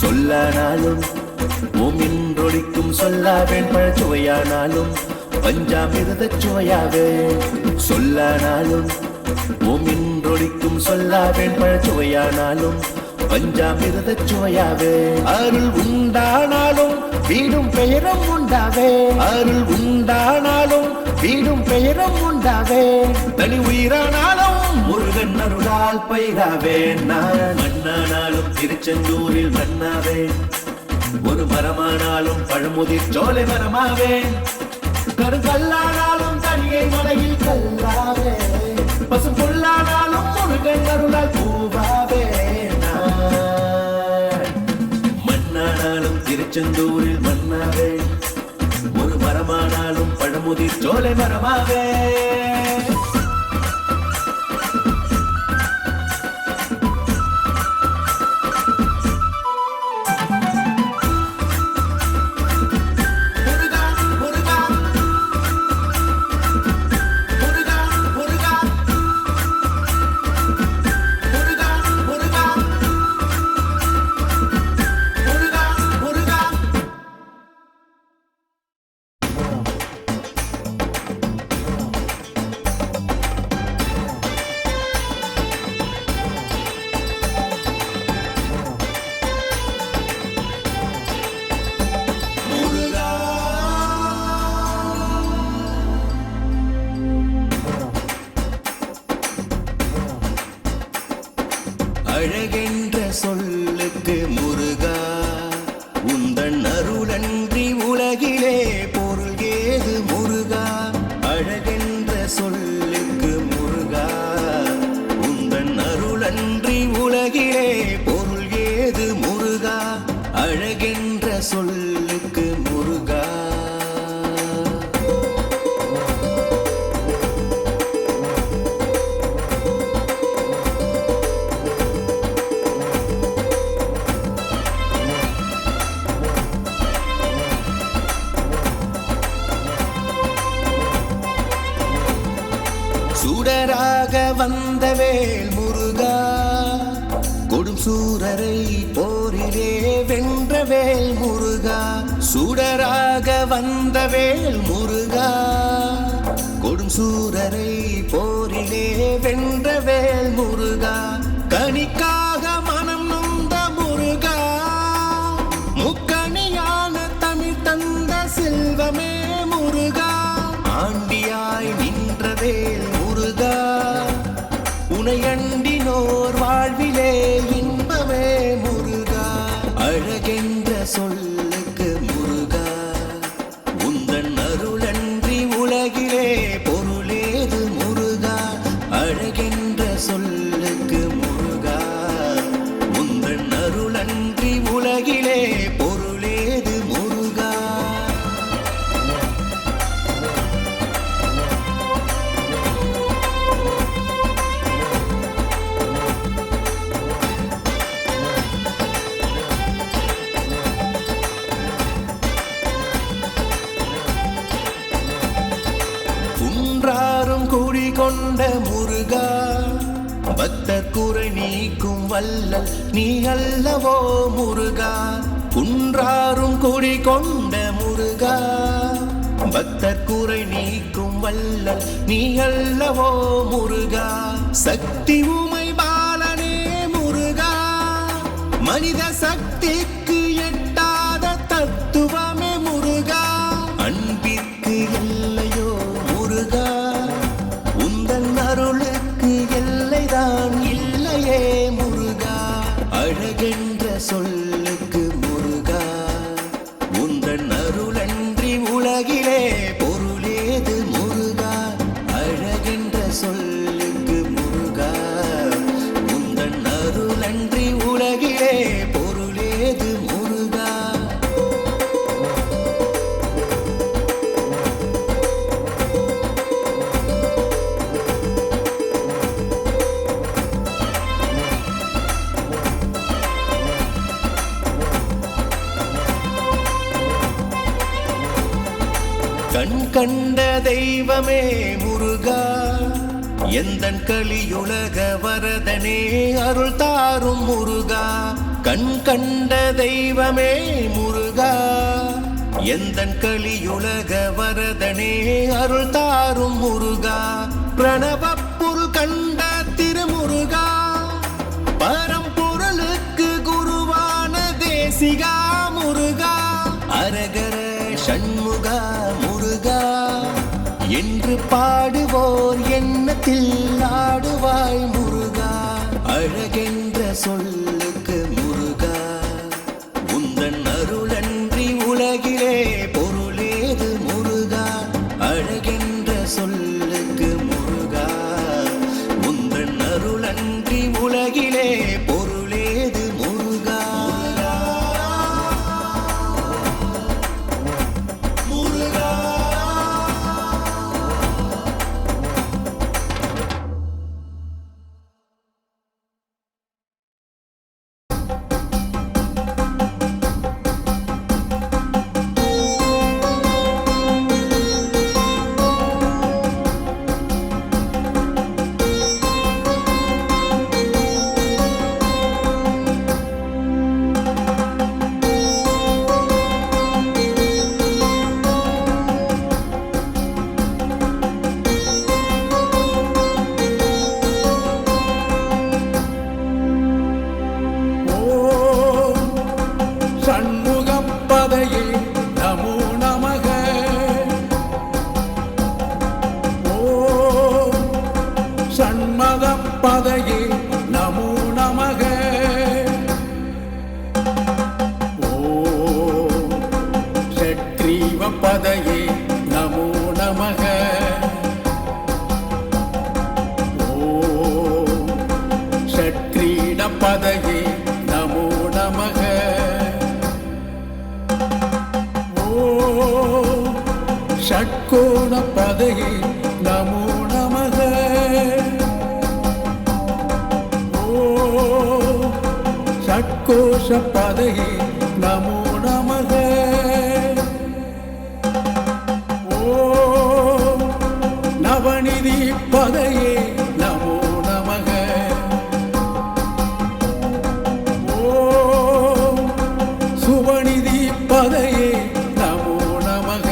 சொல்லானாலும் ஓமின்றொழிக்கும் சொல்லாவேன் பழச்சுவையானாலும் பஞ்சாமிருத சுவையாவே சொல்லானாலும் ஓமின்றொழிக்கும் சொல்லாவேன் பழச்சுவையானாலும் பஞ்சாமிருத சுவையாவே அருள் உண்டானாலும் வீடும் பெயரும் உண்டாவே அருள் உண்டானாலும் வீடும் பெயரும் உண்டாவே தனி உயிரானாலும் முருகன் அருளால் பயிராவே நான் மண்ணானாலும் திருச்செந்தூரில் மன்னாவே ஒரு மரமானாலும் பழமுதிர் சோலை மரமாவே கருங்கல்லானாலும் தனியை மலையில் கல்லாவே பசும் புல்லானாலும் முருகன் அருளால் பூவாவே மண்ணானாலும் திருச்செந்தூரில் மன்னாவே ஒரு மரமானாலும் பழமுதிர் சோலை மரமாவே அழகென்ற சொல்லுக்கு முருகா உந்தன் அருளன்றி உலகிலே பொருள் ஏது முருகா அழகென்ற சொல்லுக்கு முருகா உந்தன் அருளன்றி உலகிலே பொருள் ஏது முருகா அழகென்ற சொல்லுக்கு முருகா சுடராக வந்தவேல் முருகா கொடும் சூரரை போரிலே வென்றவேல் முருகா சுடராக வந்தவேல் முருகா கொடும் சூரரை போரிலே வென்றவேல் முருகா கனிக்காக மனம் நொந்த முருகா முக்கணியான தமிழ் தந்த செல்வமே முருகா ஆண்டியாய் நின்றவேல் முருகா உனையண்டினோர் வாழ்விலே இன்பமே முருகா அழகென்ற சொல்லுக்கு முருகா உந்தன் அருளன்றி உலகிலே பொருளேது முருகா அழகென்ற சொல்லுக்கு முருகா உந்தன் அருளன்றி உலகிலே பொருளேது முருகா கொண்ட முருகா பக்தர் குறை நீக்கும் வல்லல் நீ அல்லவோ முருகா குன்றாரும் குடி கொண்ட முருகா பக்தர் குறை நீக்கும் வல்லல் நீ அல்லவோ முருகா சக்தி உமை பாலனே முருகா மனித சக்திக்கு எட்டாத தத்துவமே முருகா சொல்லுக்கு முருகா உந்தன் அருளன்றி உலகிலே பொருளேது முருகா கண் கண்ட தெய்வமே முருகா எந்தன் கலியுலக வரதனே அருள் தாரும் முருகா கண் கண்ட தெய்வமே முருகா எந்தன் கலியுலக வரதனே அருள் தாரும் முருகா பிரணவப்புரு கண்ட திருமுருகா பரம்பொருளுக்கு குருவான தேசிகா முருகா அரகர சண்முகா முருகா என்று பாடுவோர் எண்ணத்தில் ஆடுவாய் முருகா அழகென்ற சொல்லுக்கு முருகா உந்தன் அருளன்றி உலகிலே பொருளேது முருகா அழகென்ற சொல்லுக்கு முருகா உந்தன் அருளன்றி உலகிலே பொருளேது முருகா சண்முகப்பதையே நமோ நமக ஓம் சண்மகப்பதையே நமோ நமக ஓம் சக்ரீவப்பதையே நமோ நமக ஓம் சக்ரீடப்பதையே நமோ நமக ஷட்கோண பதையே நமோ நமக ஓம் ஷட்கோஷ பதையே நமோ நமக ஓம் நவநிதி பதையே நமோ நமக ஓம் சுபநிதி பதையே நமோ நமக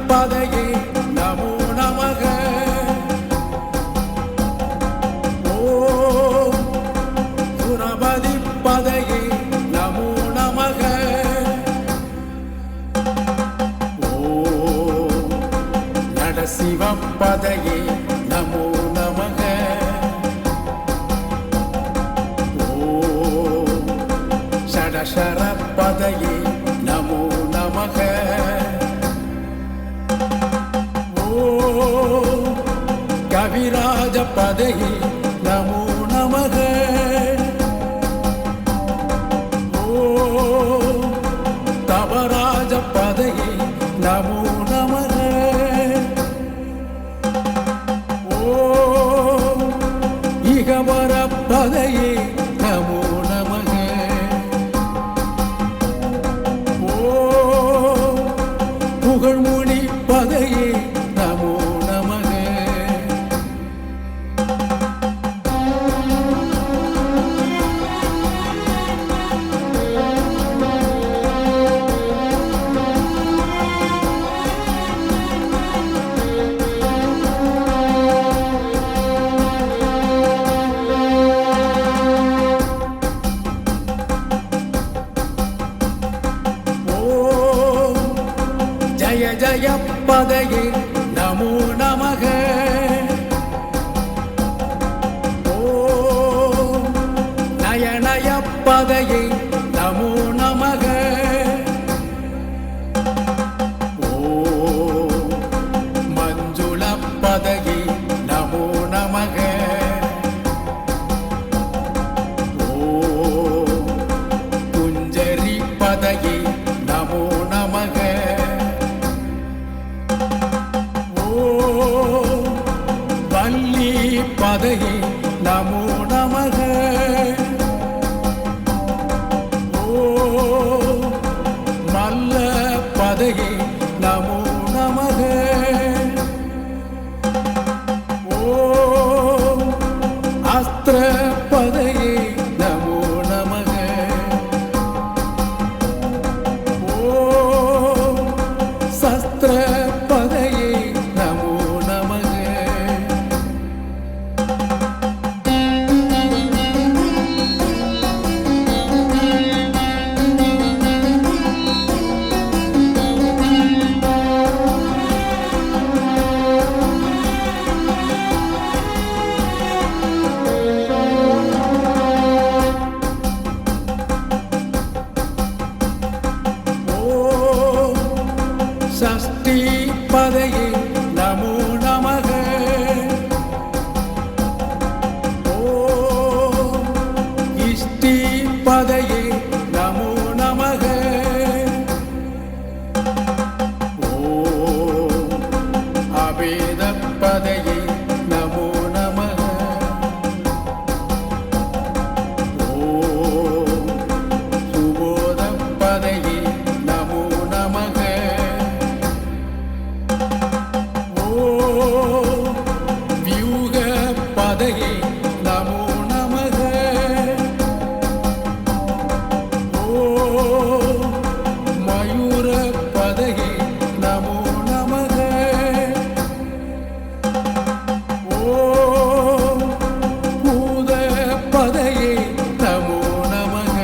பதையே நமோ நமக ஓம் சுரபதி பதையே நமோ நமக ஓம் நடசிவ பதையே நமோ நமக ஓம் ஷடசர பதையே நமோ நமக கவிராஜ பதையே நமோ நமக ஓம் தவராஜ பதையே நமோ நமக ஓம் இகவர பதையே நமோ நமக ஓம் புகழ்மொழி பதையே நமோ நமக பதையே நமோ நமக ஓம் நயனய பதையே நமோ நமக ஓம் மஞ்சுள பதையே நமோ நமக ஓம் குஞ்சரி பதையே நமோ நமக ஓம் வள்ளி பதையே நமோ நமக ஓம் மல்ல பதையே நமோ நமக ஓம் அஸ்திர பதையே நமோ நமக ஓம் சஸ்திர பதையே நமோ நமக ஓம் சஷ்டி பதையே நமோ நமக ஓம் இஷ்டி பதையே நமோ நமக ஓம் அபேத பதையே நமோ நமக ஓம் சுபோத பதையே நமோ நமக ஓம் வியூக பதையே நமோ நமக ஓம் மயூர பதையே நமோ நமக ஓம் பூத பதையே நமோ நமக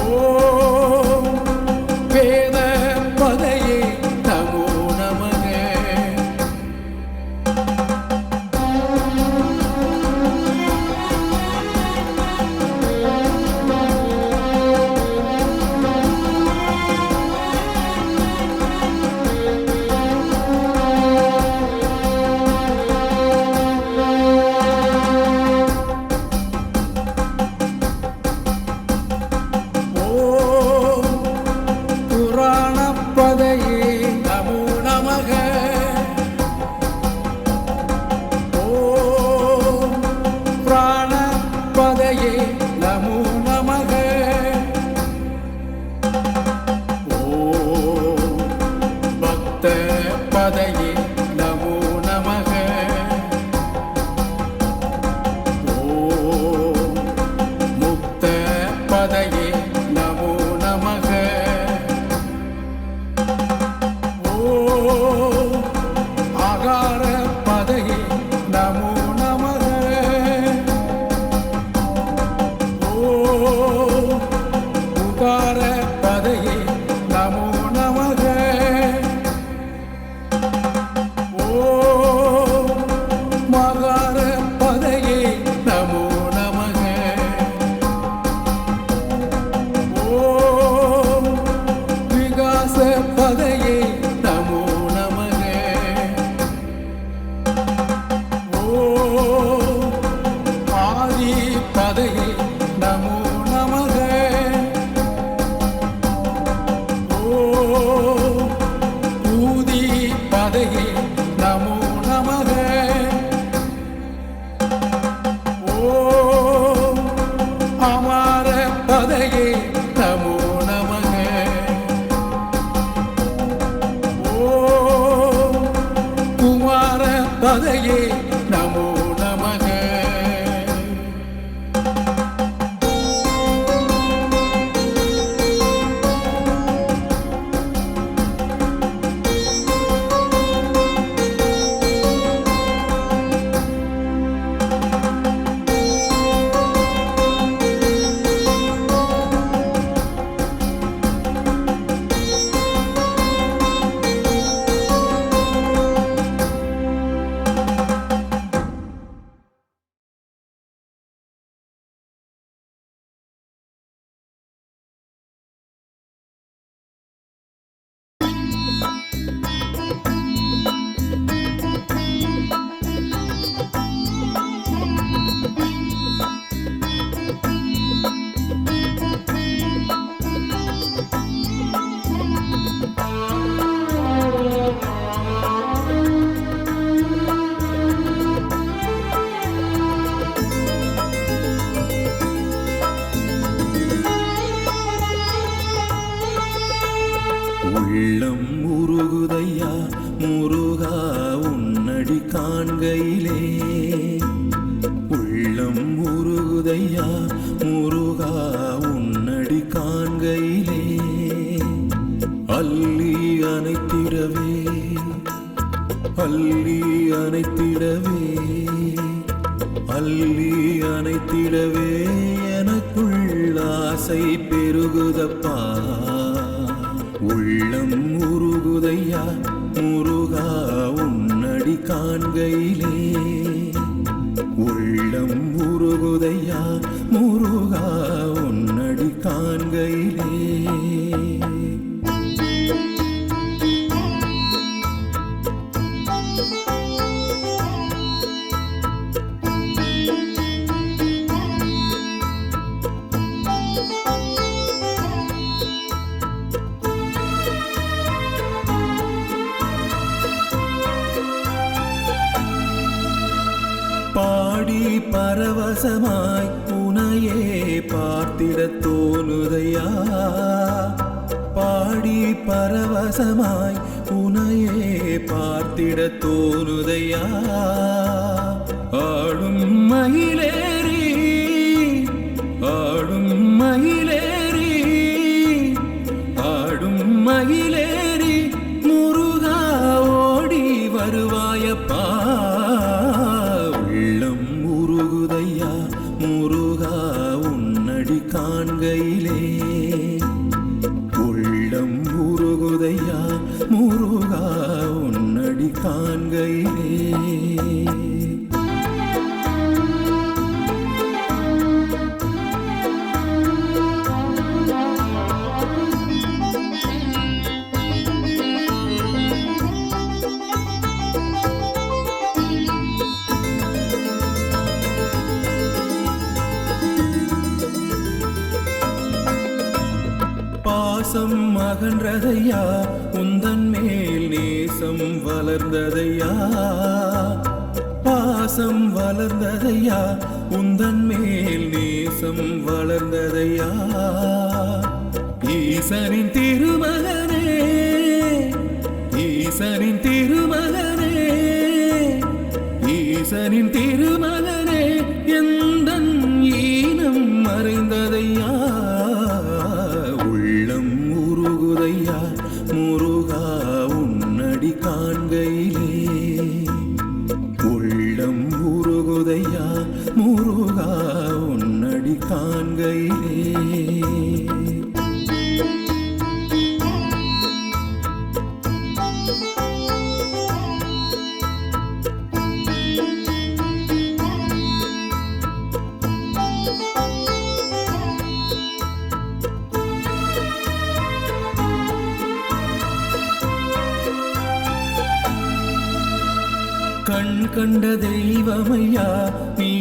ஓம் வேத பதையே நமோ நமக உருகுதையா முருகா உன்னடி காண்கையிலே அள்ளி அணைத்திடவே அள்ளி அணைத்திடவே அள்ளி அணைத்திடவே எனக்குள் ஆசை பெருகுதப்பா உள்ளம் உருகுதையா முருகா உன்னடி காண்கையிலே உள்ளம் உருகுதையா முருகா உன்னடி காண்கையிலே பாடி பரவசமாய் உனையே பார்த்திடத் தோணுதையா பாடி பரவசமாய் உனையே பார்த்திடத் தோணுதையா ஆடும் மயிலேறி ஆடும் மயிலேறி ஆடும் மயிலேறி முருகா ஓடி வருவாயப்பா உள்ளம் உருகுதையா முருகா உன்னடி காண்கையிலே உள்ளம் உருகுதையா முருகா உன்னடி காண்கையிலே பாசம் அகன்றதையா உந்தன் மேல் நேசம் வளர்ந்ததையா பாசம் வளர்ந்ததையா உந்தன் மேல் நேசம் வளர்ந்ததையா ஈசனின் திருமகனே ஈசனின் திருமகனே ஈசனின் திருமகனே எந்தன் ஈனம் மறைந்ததையா உள்ளம் உருகுதையா முருகா உன்னடி காண்கையிலே உள்ளம் உருகுதையா முருகா உன்னடி காண்கையிலே கண் கண்ட தெய்வமையா நீ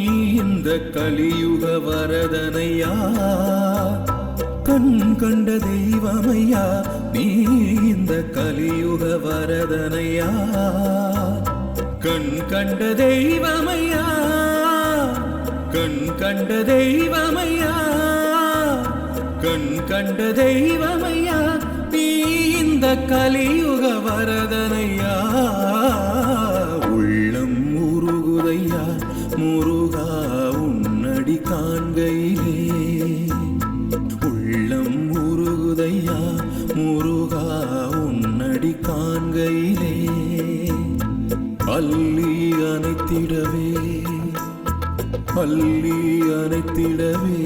இந்த கலியுக வரதனையா கண் கண்ட தெய்வமையா நீ இந்த கலியுக வரதனையா கண் கண்ட தெய்வமையா கண் கண்ட தெய்வமையா கண் கண்ட தெய்வமையா நீ இந்த கலியுக வரதனையா உள்ளம் உருகுதையா முருகா உன்னடி காண்கையிலே உள்ளம் உருகுதையா முருகா உன்னடி காண்கையிலே அள்ளி அணைத்திடவே அள்ளி அணைத்திடவே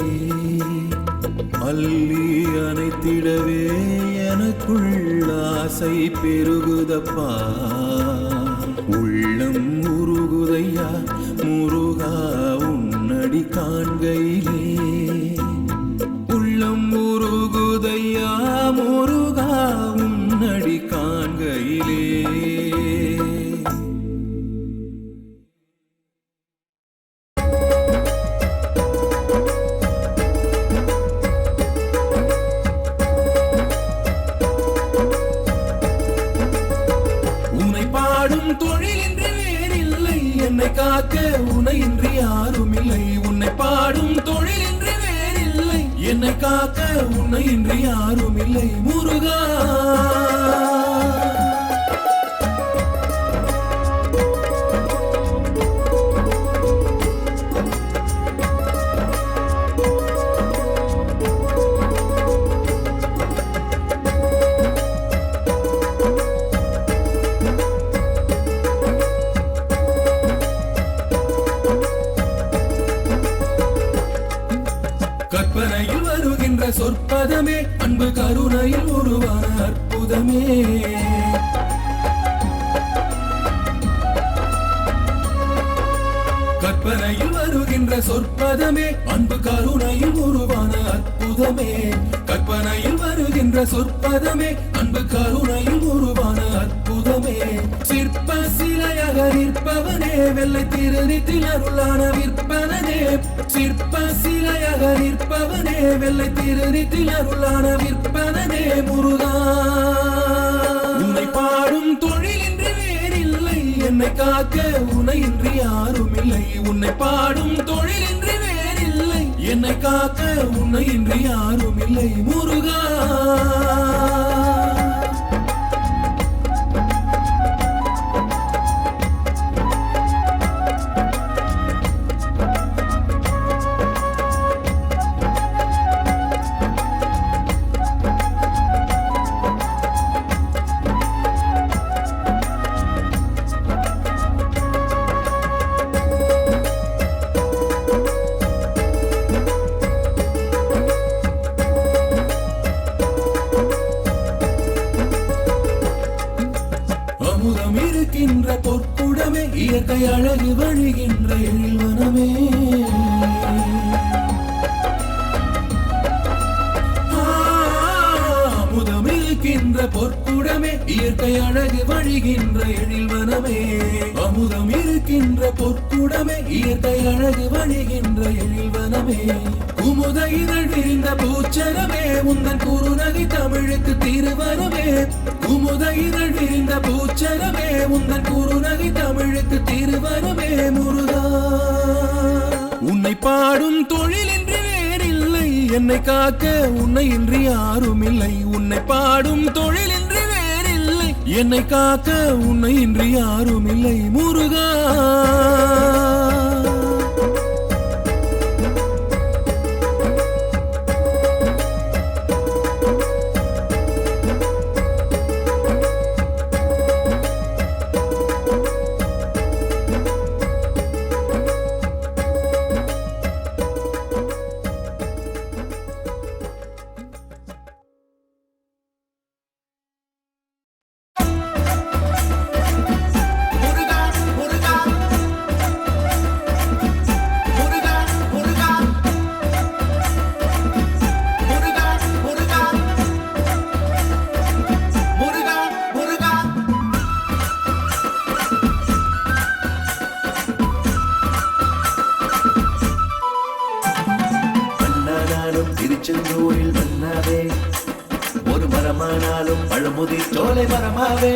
அள்ளி அணைத்திடவே எனக்குள் ஆசை பெருகுதப்பா உள்ளம் உருகுதையா முருகா உன்னடி காண்கையிலே உள்ளம் உருகுதையா முருகா உன்னடி காண்கையிலே தொழிலின்றி வேறில்லை என்னை காக்க உனையின்றி யாரும் இல்லை உன்னை பாடும் தொழிலின்றி வேறில்லை என்னை காக்க உனையின்றி யாரும் இல்லை முருகா சொற்பதமே அன்பு கருணையில் உருவான அற்புதமே கற்பனையில் வருகின்ற சொற்பதமே அன்பு கருணையில் உருவான அற்புதமே கற்பனையில் வருகின்ற சொற்பதமே அன்பு கருணையில் உருவான அற்புதமே சிற்ப சிலையாக நிற்பவனே வெள்ளை திருநித்தில் அருளான விற்பனனே சிற்ப சிலையாக நிற்பவனே வெள்ளை திருநித்தில் அருளான விற்பனனே முருகா உன்னை பாடும் தொழிலின்றி வேறில்லை என்னை காக்க உனையின்றி யாரும் இல்லை உன்னை பாடும் தொழிலின்றி வேறில்லை என்னை காக்க உன்னையின்றி யாரும் இல்லை முருகா அமுதம் இருக்கின்ற பொற்குடமே இயற்கை அழகு வழிகின்ற எழில்வனமே அமுதம் இருக்கின்ற பொற்குடமே இயற்கை அழகு வழிகின்ற எழில்வனமே அமுதம் இருக்கின்ற பொற்குடமே இயற்கை அழகு வழிகின்ற எழில்வனமே குமுத இதழ் விரிந்த பூச்சரமே உந்தன் குறுநகை தமிழுக்கு திருவரமே குமுத இதழ் விரிந்த பூச்சரமே உந்தன் குறுநகை தமிழுக்கு திருவரமே முருகா உன்னை பாடும் தொழிலின்றி வேறில்லை என்னை காக்க உன்னையின்றி யாரும் இல்லை உன்னை பாடும் தொழிலின்றி வேறில்லை என்னை காக்க உன்னையின்றி யாரும் இல்லை முருகா திருச்செந்தூரில் மன்னாவே ஒரு மரமானாலும் பழமுதிர் சோலை மரமாவே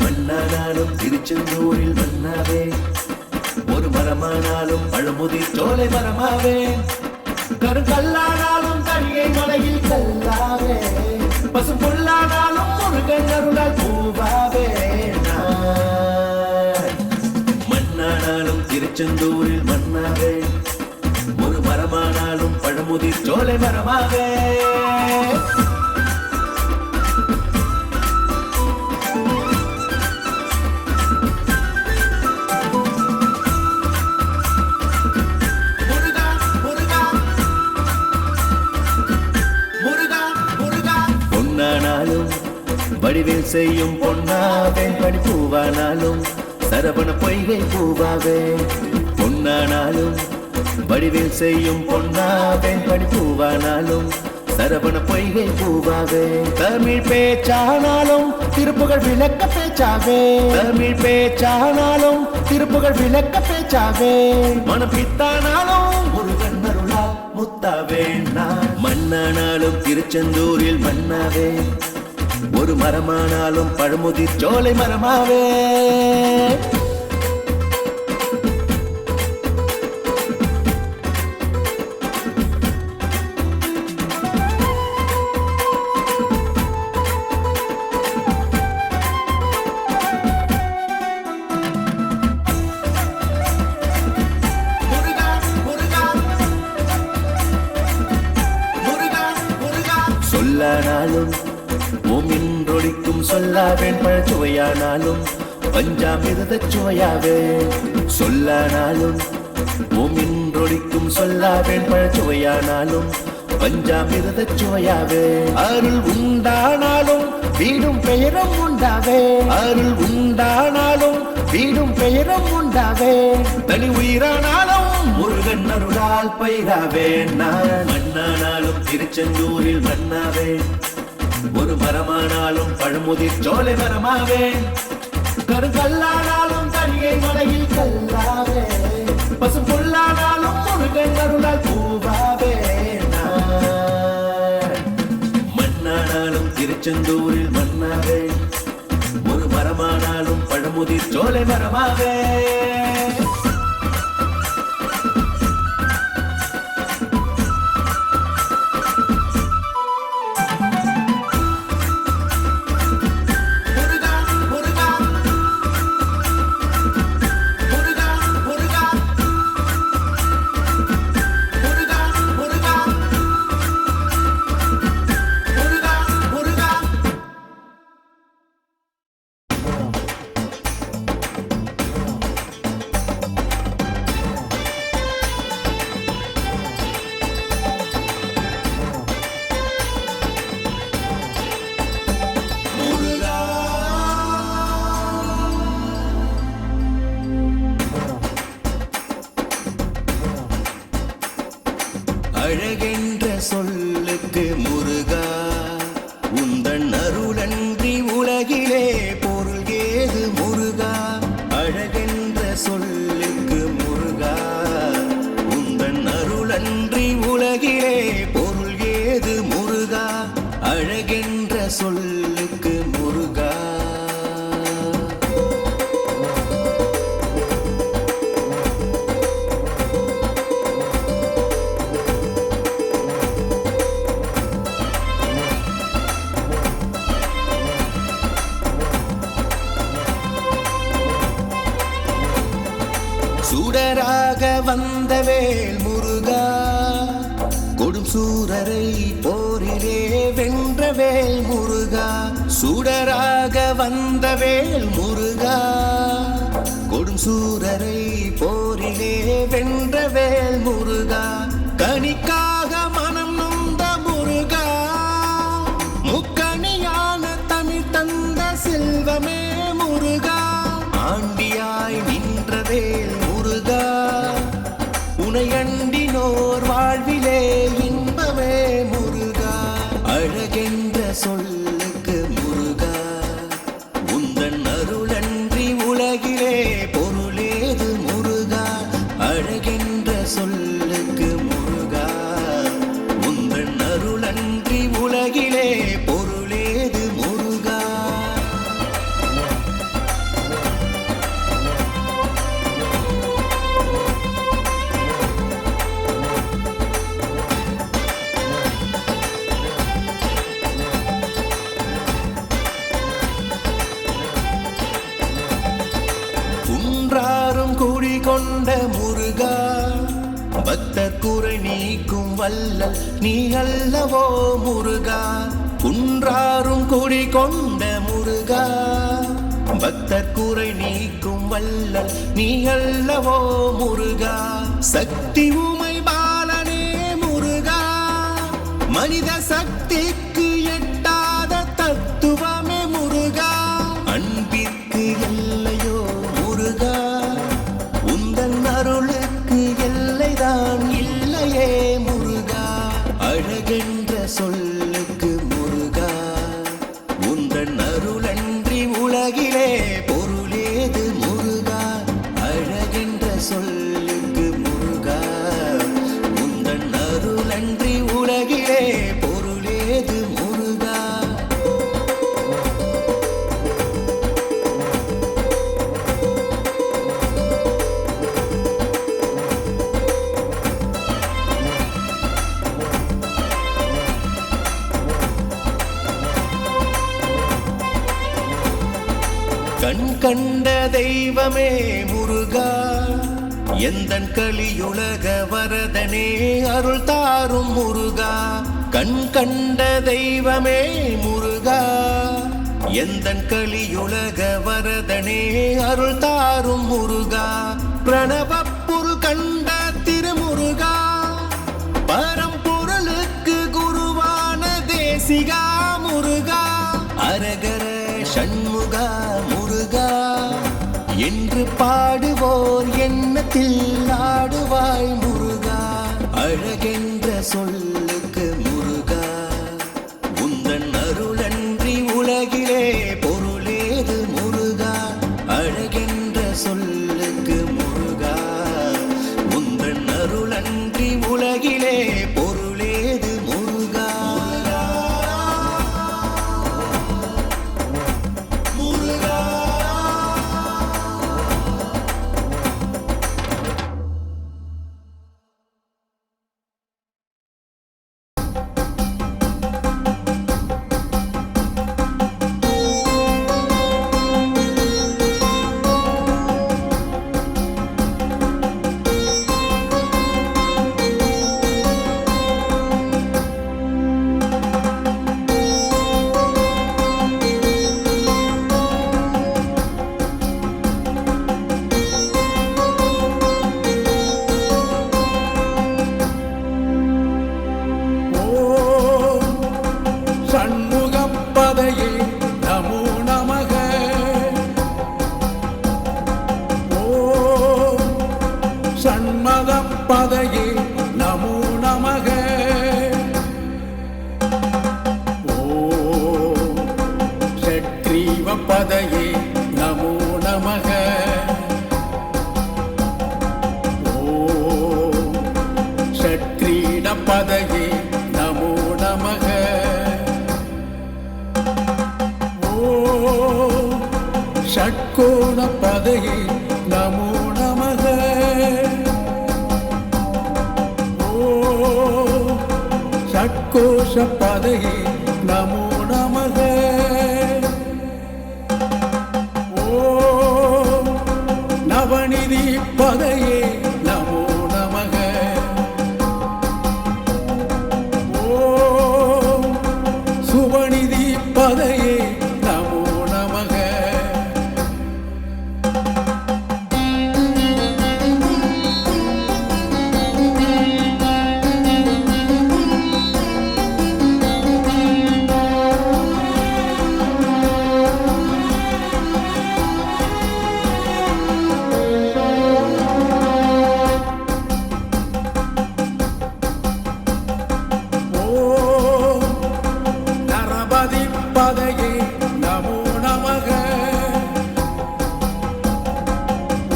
மன்னானாலும் திருச்செந்தூரில் மன்னாவே ஒரு மரமானாலும் பழமுதிர் சோலை மரமாவே கருங்கல்லானாலும் கரிகை மலையில் கல்லாவே பசு புல்லானாலும் முருகன் அருளால் பூவாவே மன்னானாலும் திருச்செந்தூரில் மன்னாவே ஒரு மரமானாலும் பழமுதிர் சோலை மரமாவே பொன்னானாலும் வடிவில் செய்யும் பொன்னாவே படிப்பூவானாலும் சரவண பொய்கை பூவாவே பொன்னானாலும் வடிவில் செய்யும் பொன்னாவே படிப்பூவானாலும் சரவண பொய்கை பூவாவே தமிழ் பேச்சானாலும் திருப்புகழ் விளக்க பேச்சாவே தமிழ் பேச்சானாலும் திருப்புகழ் விளக்க பேச்சாவே மனப்பித்தானாலும் முருகன் அருளா முத்தாவே நான் மன்னானாலும் திருச்செந்தூரில் மன்னாவே ஒரு மரமானாலும் பழமுதிர் சோலை மரமாவே சொல்லானாலும் ஓமின்றொழிக்கும் சொல்லாவேன் பழச்சுவையானாலும் பஞ்சாமிருத சுவையாவே சொல்லானாலும் ஓமின்றொழிக்கும் சொல்லாவேன் பழச்சுவையானாலும் பஞ்சாமிரத சுவையாவே அருள் உண்டானாலும் வீடும் பெயரும் உண்டாவே அருள் உண்டானாலும் வீடும் பெயரும் உண்டாவே தனி உயிரானாலும் முருகன் அருளால் பயிராவே நான் மண்ணானாலும் திருச்செந்தூரில் மண்ணாவே ஒரு மரமானாலும் பழமுதிர் சோலை மரமாவே கருங்கல்லானாலும் தனியை மலையில் கல்லாவே பசு புல்லானாலும் முருகன் அருளால் பூவாவே மண்ணானாலும் திருச்செந்தூரில் மண்ணாவே ஒரு மரமானாலும் பழமுதிர் சோலை மரமாவே அழகென்ற சொல்லுக்கு முருகா உந்தன் அருளன்றி உலகிலே பொருள் ஏது முருகா அழகென்ற சொல்லுக்கு முருகா உந்தன் அருளன்றி உலகிலே பொருள் ஏது முருகா அழகென்ற சொல்லுக்கு முருகா சுடராக வந்தவேல் முருகா கொடும் சூரரை போரிலே வென்றவேல் முருகா சுடராக வந்தவேல் முருகா கொடும் சூரரை போரிலே வென்றவேல் முருகா கனிக்காக மனம் நொந்த முருகா முக்கணியான தமிழ் தந்த செல்வமே முருகா ஆண்டியாய் நின்றவேல் முருகா உனையண்டினோர் வாழ்விலே இன்பமே முருகா அழகென்ற சொல்லுக்கு முருகா உந்தன் அருளன்றி உலகிலே பொருளேது முருகா அழகென்ற சொல்லுக்கு முருகா உந்தன் அருளன்றி உலகிலே பொருளேது முருகா குன்றாரும் குடிகொண்ட முருகா பக்தர் குறை நீக்கும் வல்லல் நீ அல்லவோ முருகா குன்றாரும் குடிகொண்ட முருகா பக்தர் குறை நீக்கும் வல்லல் நீ அல்லவோ முருகா சக்தி உமை பாலனே முருகா மனித சக்திக்கு எட்டாத தத்துவமே முருகா அன்பிற்கு எல்லையோ முருகா உந்தன் அருளுக்கு எல்லைதான் இல்லையே முருகா அழகென்ற சொல்லுக்கு முருகா உந்தன் அருளன்றி உலகிலே பொருளேது முருகா அழகென்ற சொல்லுக்கு முருகா உந்தன் அருளன்றி உலகிலே பொருளேது முருகா கண் கண்ட தெய்வமே முருகா எந்தன் கலியுலக வரதனே அருள் தாரும் முருகா கண் கண்ட தெய்வமே முருகா எந்தன் கலியுலக வரதனே அருள் தாரும் முருகா பிரணவப் பொருள் கண்ட திருமுருகா பரம்பொருளுக்கு ஷண்மத பதையே நமோ நமக ஓம் ஷட்க்ரீவ பதையே நமோ நமக ஓம் ஷட்க்ரீட பதையே நமோ நமக ஓம் ஷட்கோண பதையே நமோ நமக ஓம் ஷட்கோஷ பதையே நமோ நமக ஓம் நவநிதி பதையே நமோ நமக ஓம் சுபநிதி பதையே நமோ நமக ஓம் நரபதி பதையே நமோ நமக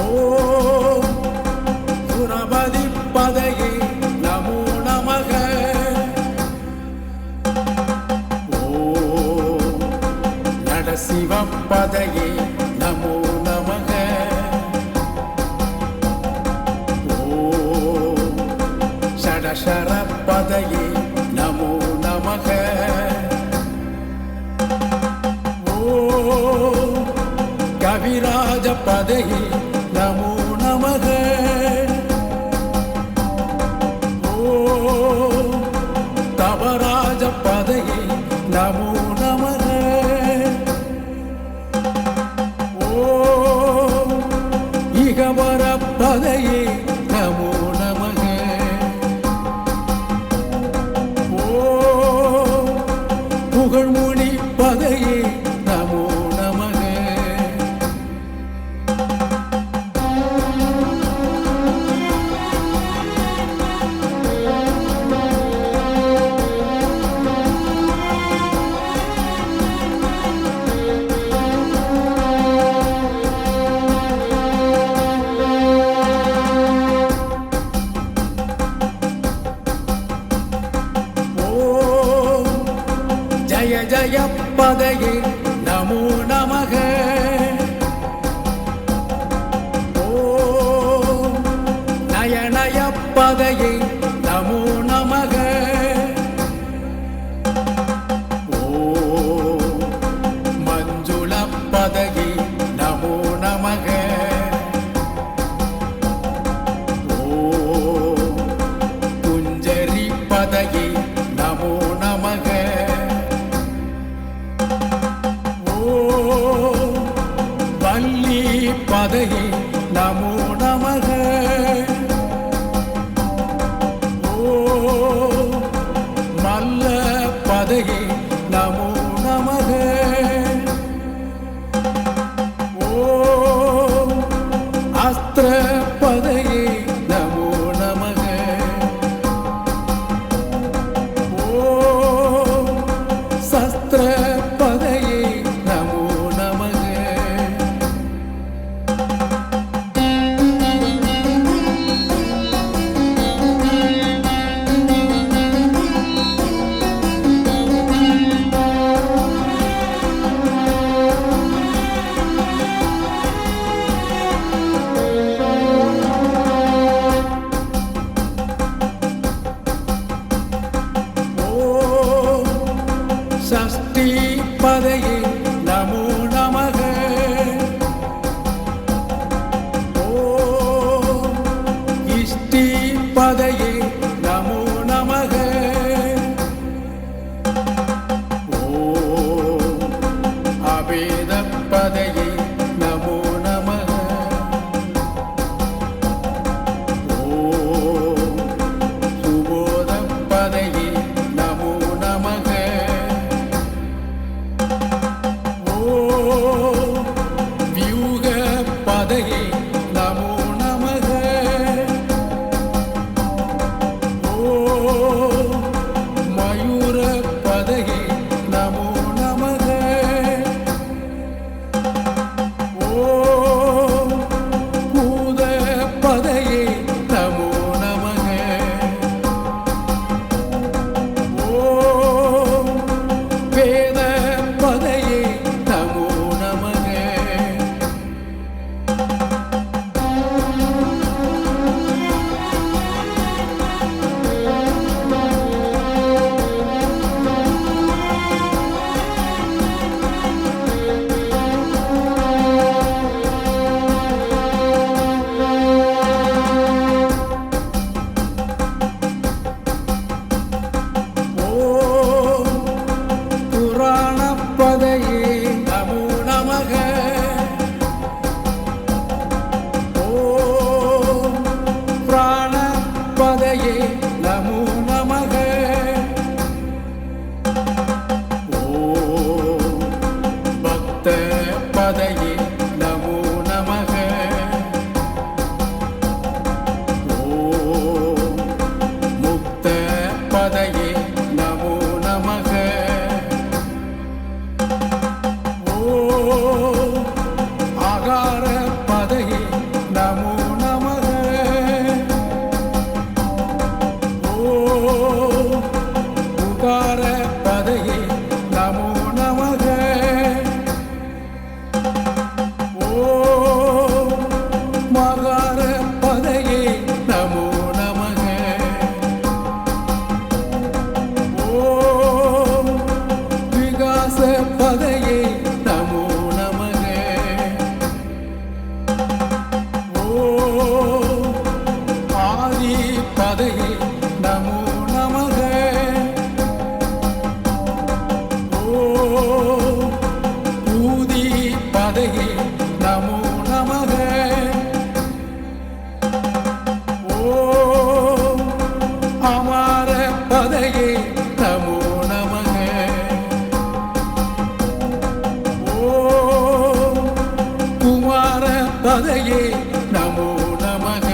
ஓம் சுரபதி பதையே நமோ நமக ஓம் நடசிவ பதையே நமோ நமக ஓம் ஷடசர பதையே நமோ நமக ஓம் கவிராஜ பதையே நமோ நமக ஓம் தவராஜ பதையே நமோ நமக ஓம் இகவர பதையே நமோ நமக ஓம் புகழ்மொழி பதையே நமோ நமக ஓம் ஜய ஜய பதையே நமோ நமக ஓம் நயனய பதையே நமோ நமக ஓம் மஞ்சுள பதையே நமோ நமக ஓம் குஞ்சரி பதையே நமோ நமக ஓம் வள்ளி பதையே நமோ நமக ஓம் மல்ல பதையே நமோ நமக ஓம் அஸ்திர பதையே நமோ நமக ஓம் சஸ்திர பதையே நமோ நமக ஓம் சஷ்டி பதையே நமோ நமக ஓம் இஷ்டி பதையே நமோ நமக ஓம் அபேத பதையே நமோ நமக ஓம் சுபோத பதையே நமோ நமக ஓம் வியூக பதையே நமோ நமக பதையே நமோ நமக. ஓம் பக்த பதையே நமோ நமக. ஓம் முக்த பதையே நமோ நமக. ஓம் ஆகார பதையே நமோ நமக. ஓம் உகார பதையே நமோ நமக. ஓம் மகார பதையே நமோ நமக. ஓம் விகாச பதையே நமோ நமக. ஓம் ஆதி பதையே நமோ நமக. ஓம் ஊதி பதையே நமோ நமக. ஓம் அமர பதையே நமோ நமக. ஓம் குமார பதையே நமோ நமக.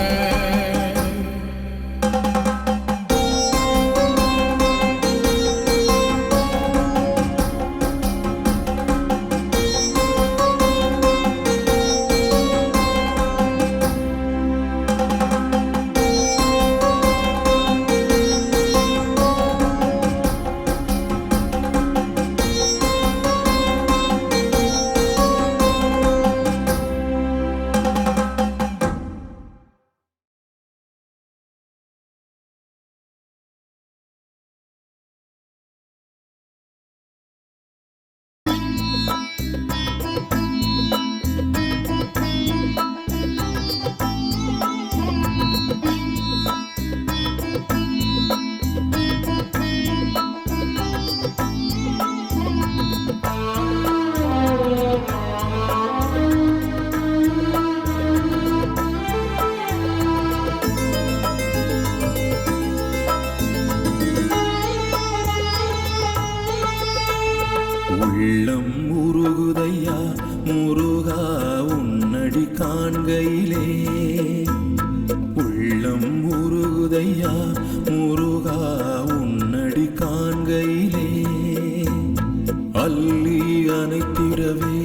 உள்ளம் உருகுதையா முருகா உன்னடி காண்கையிலே. உள்ளம் உருகுதையா முருகா உன்னடி காண்கையிலே. அள்ளி அணைத்திடவே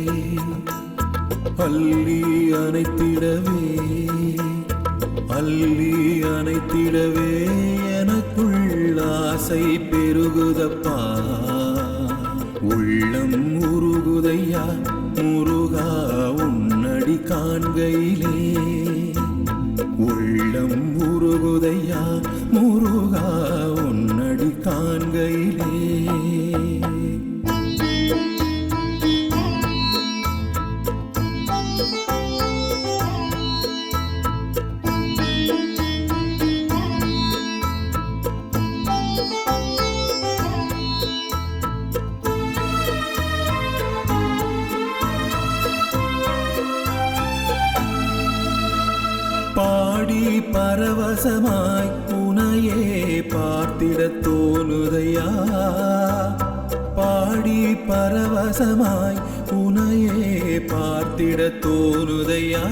அள்ளி அணைத்திடவே அள்ளி அணைத்திடவே எனக்குள் ஆசை பெருகுதப்பா. உள்ளம் உருகுதையா முருகா உன்னடி காண்கையிலே. உள்ளம் உருகுதையா முருகா உன்னடி காண்கையிலே. பாடி பரவசமாய் உனையே பார்த்திடத் தோணுதையா. பாடி பரவசமாய் உனையே பார்த்திடத் தோணுதையா.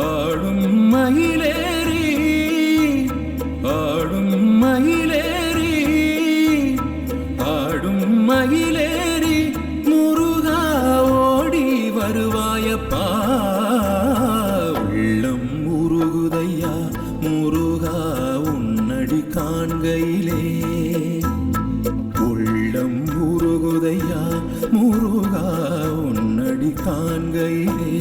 ஆடும் மயிலேறி ஆடும் மயிலேறி ஆடும் மயிலேறி முருகா ஓடி வருவாயப்பா. உள்ளம் உருகுதையா முருகா உன்னடி காண்கையிலே. உள்ளம் உருகுதையா முருகா உன்னடி காண்கையிலே.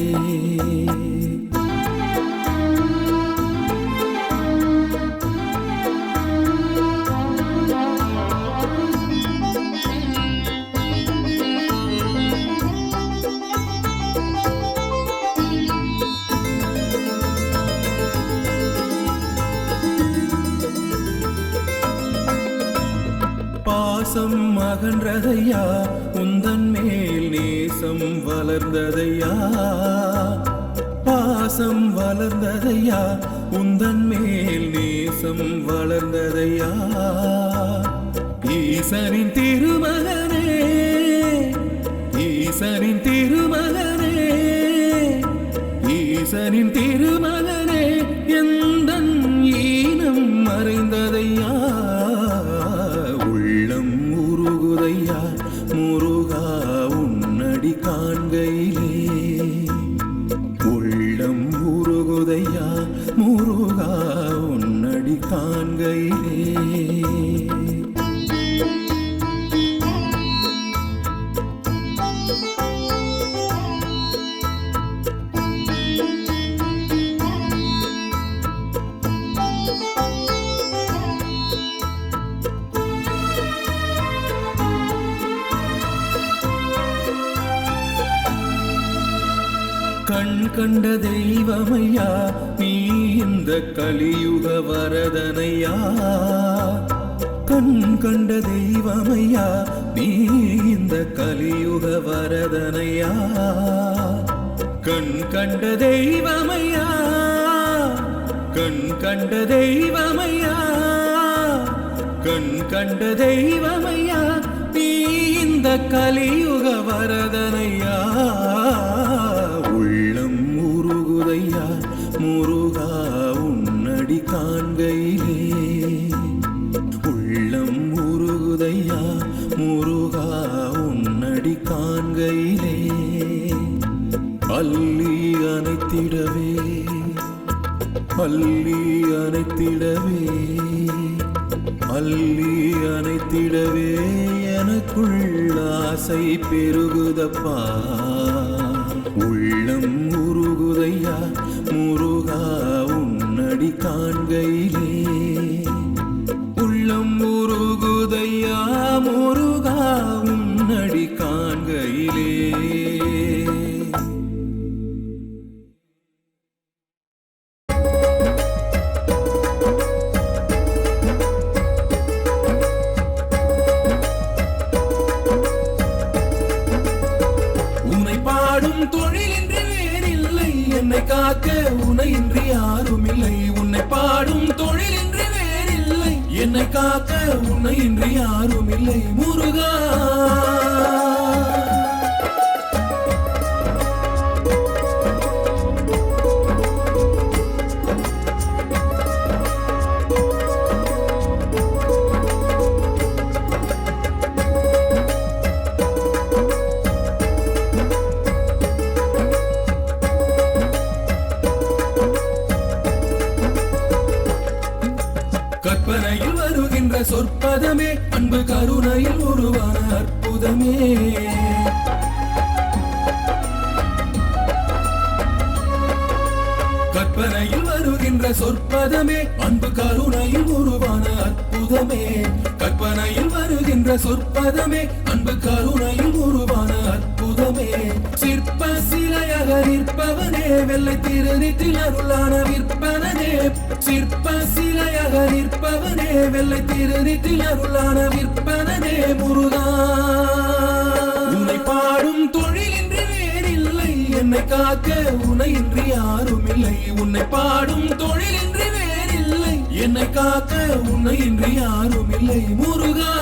பாசம் அகன்றதையா உந்தன் மேல் நேசம் வளர்ந்ததையா. பாசம் வளர்ந்ததையா உந்தன் மேல் நேசம் நேசம் வளர்ந்ததையா ஈசனின் திருமகனே ஈசனின் திருமகனே ஈசனின் திருமகனே எந்தன் ஈனம் மறைந்ததையா உள்ளம் உருகுதையா முருகா உன்னடி காண்கையிலே உள்ளம் உருகுதையா முருகா உன்னடி காண்கையிலே கண் கண்ட தெய்வமையா நீ இந்த கலியுக வரதனையா கண் கண்ட தெய்வமையா நீ இந்த கலியுக வரதனையா கண் கண்ட தெய்வமையா கண் கண்ட தெய்வமையா கண் கண்ட தெய்வமையா நீ இந்த கலியுக வரதனையா உள்ளம் உருகுதையா முருகா உன்னடி காண்கையிலே உள்ளம் உருகுதையா முருகா உன்னடி காண்கையிலே அள்ளி அணைத்திடவே அள்ளி அணைத்திடவே அள்ளி அணைத்திடவே எனக்குள் ஆசை பெருகுதப்பா உள்ளம் உருகுதையா முருகா உன்னடி காண்கையிலே உள்ளம் உருகுதையா முருகா உன்னடி காண்கையிலே தொழிலின்றி வேறில்லை என்னை காக்க உனையின்றி யாரும் இல்லை உன்னை பாடும் தொழிலின்றி வேறில்லை என்னை காக்க உனையின்றி யாரும் இல்லை முருகா கற்பனையில் வருகின்ற சொற்பதமே அன்பு கருணையில் உருவான அற்புதமே கற்பனையில் வருகின்ற சொற்பதமே அன்பு கருணையில் உருவான அற்புதமே கற்பனையில் வருகின்ற சொற்பதமே அன்பு கருணையில் உருவான அற்புதமே சிற்ப சிலையாக நிற்பவனே வெள்ளை திருநீற்றில் அருளான விற்பனனே சிற்ப சிலையாக நிற்பவனே வெள்ளை திருநீற்றில் அருளான விற்பனனே முருகா உன்னை பாடும் தொழிலின்றி வேறில்லை என்னை காக்க உனையின்றி யாரும் இல்லை உன்னை பாடும் தொழிலின்றி வேறில்லை என்னை காக்க உனையின்றி யாரும் இல்லை முருகா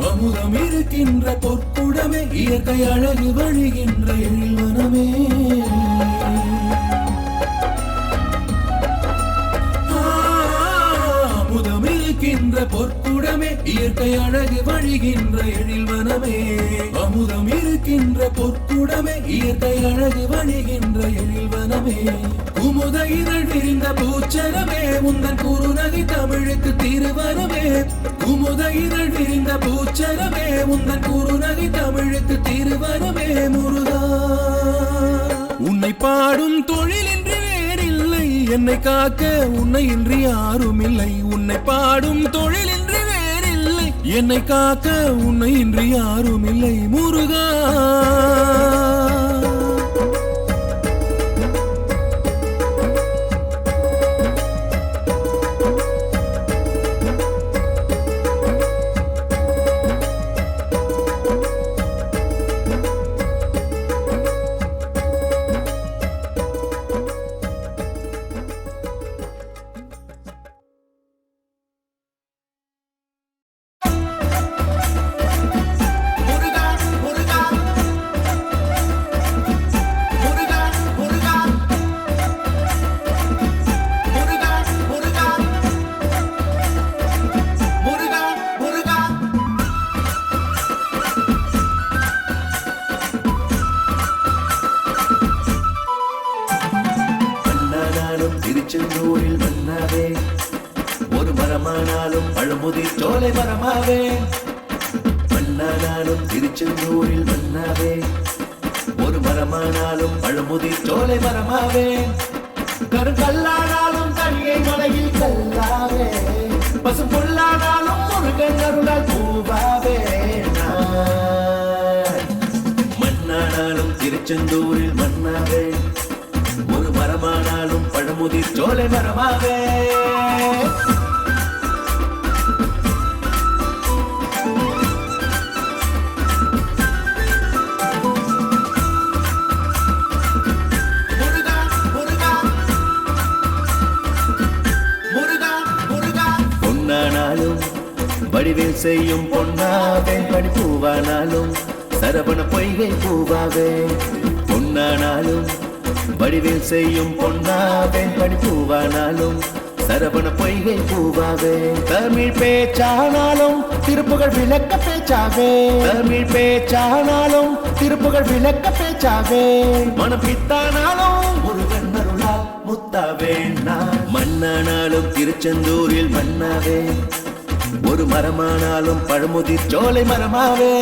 அமுதம் இருக்கின்ற பொற்குடமே இயற்கை அழகு வழிகின்ற எழில்வனமே அமுதம் இருக்கின்ற பொற்குடமே இயற்கை அழகு வழிகின்ற எழில்வனமே அமுதம் இருக்கின்ற பொற்குடமே இயற்கை அழகு வழிகின்ற எழில்வனமே குமுத இதழ் விரிந்த பூச்சரமே உந்தன் குறுநகை தமிழுக்கு திருவரமே குமுத இதழ் விரிந்த பூச்சரமே உந்தன் குறுநகை தமிழுக்கு திருவரமே முருகா உன்னை பாடும் தொழிலின்றி என்னை காக்க உன்னை இன்றி யாரும் இல்லை உன்னை பாடும் தொழிலின்றி வேறில்லை என்னை காக்க உன்னை இன்றி யாரும் இல்லை முருகா திருச்செந்தூரில் மன்னாவே ஒரு மரமானாலும் பழமுதிர் சோலை மரமாவே மன்னானாலும் திருச்செந்தூரில் மன்னாவே ஒரு மரமானாலும் பழமுதிர் சோலை மரமாவே கருங்கல்லானாலும் தனியை மலையில் கல்லாவே பசு பொல்லானாலும் முருகன் அருளால் பூவாவே மன்னானாலும் திருச்செந்தூரில் மன்னாவே ஒரு மரமானாலும் பழமுதிர் சோலை மரமாவே பொன்னானாலும் வடிவேல் செய்யும் பொன்னாவே படிப்பூவானாலும் சரவண பொய்கை பூவாவே பொன்னானாலும் வடிவேல் செய்யும் பொன்னாவே படிப்பூவானாலும் சரவண பொய்கை பூவாவே தமிழ் பேச்சானாலும் திருப்புகழ் விளக்க பேச்சாவே தமிழ் பேச்சானாலும் திருப்புகழ் விளக்க பேச்சாவே மனம் பித்தானாலும் முருகன் அருளால் முத்தாவே நான் மன்னானாலும் திருச்செந்தூரில் மன்னாவே ஒரு மரமானாலும் பழமுதிர் சோலை மரமாவே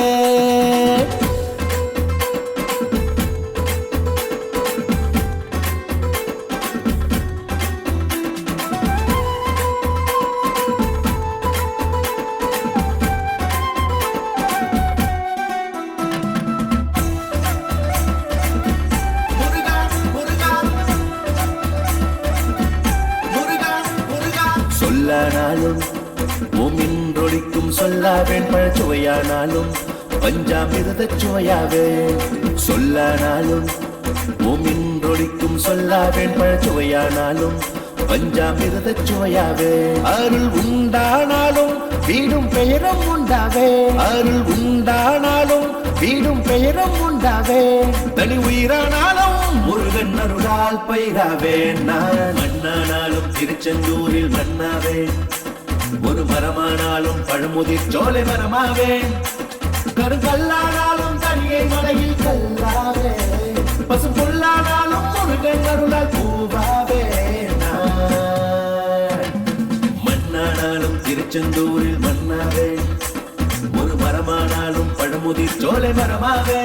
சொல்லானாலும் ஓமின்றொழிக்கும் சொல்லாவேன் பழச்சுவையானாலும் பஞ்சாமிருத சுவையாவே சொல்லானாலும் ஓமின்றொழிக்கும் சொல்லாவேன் பழச்சுவையானாலும் பஞ்சாமிருத சுவையாவே அருள் உண்டானாலும் வீடும் பெயரும் உண்டாவே அருள் உண்டானாலும் வீடும் பெயரும் உண்டாவே தனி உயிரானாலும் முருகன் அருளால் பயிராவே நான் மண்ணானாலும் திருச்செந்தூரில் மன்னாவே ஒரு மரமானாலும் பழமுதிர் சோலை மரமாவே கருங்கல்லானாலும் தனியை மலையில் கல்லாவே பசு பொல்லானாலும் முருகன் அருளால் பூவாவே மண்ணானாலும் திருச்செந்தூரில் மன்னாவே ஒரு மரமானாலும் பழமுதிர் சோலை மரமாவே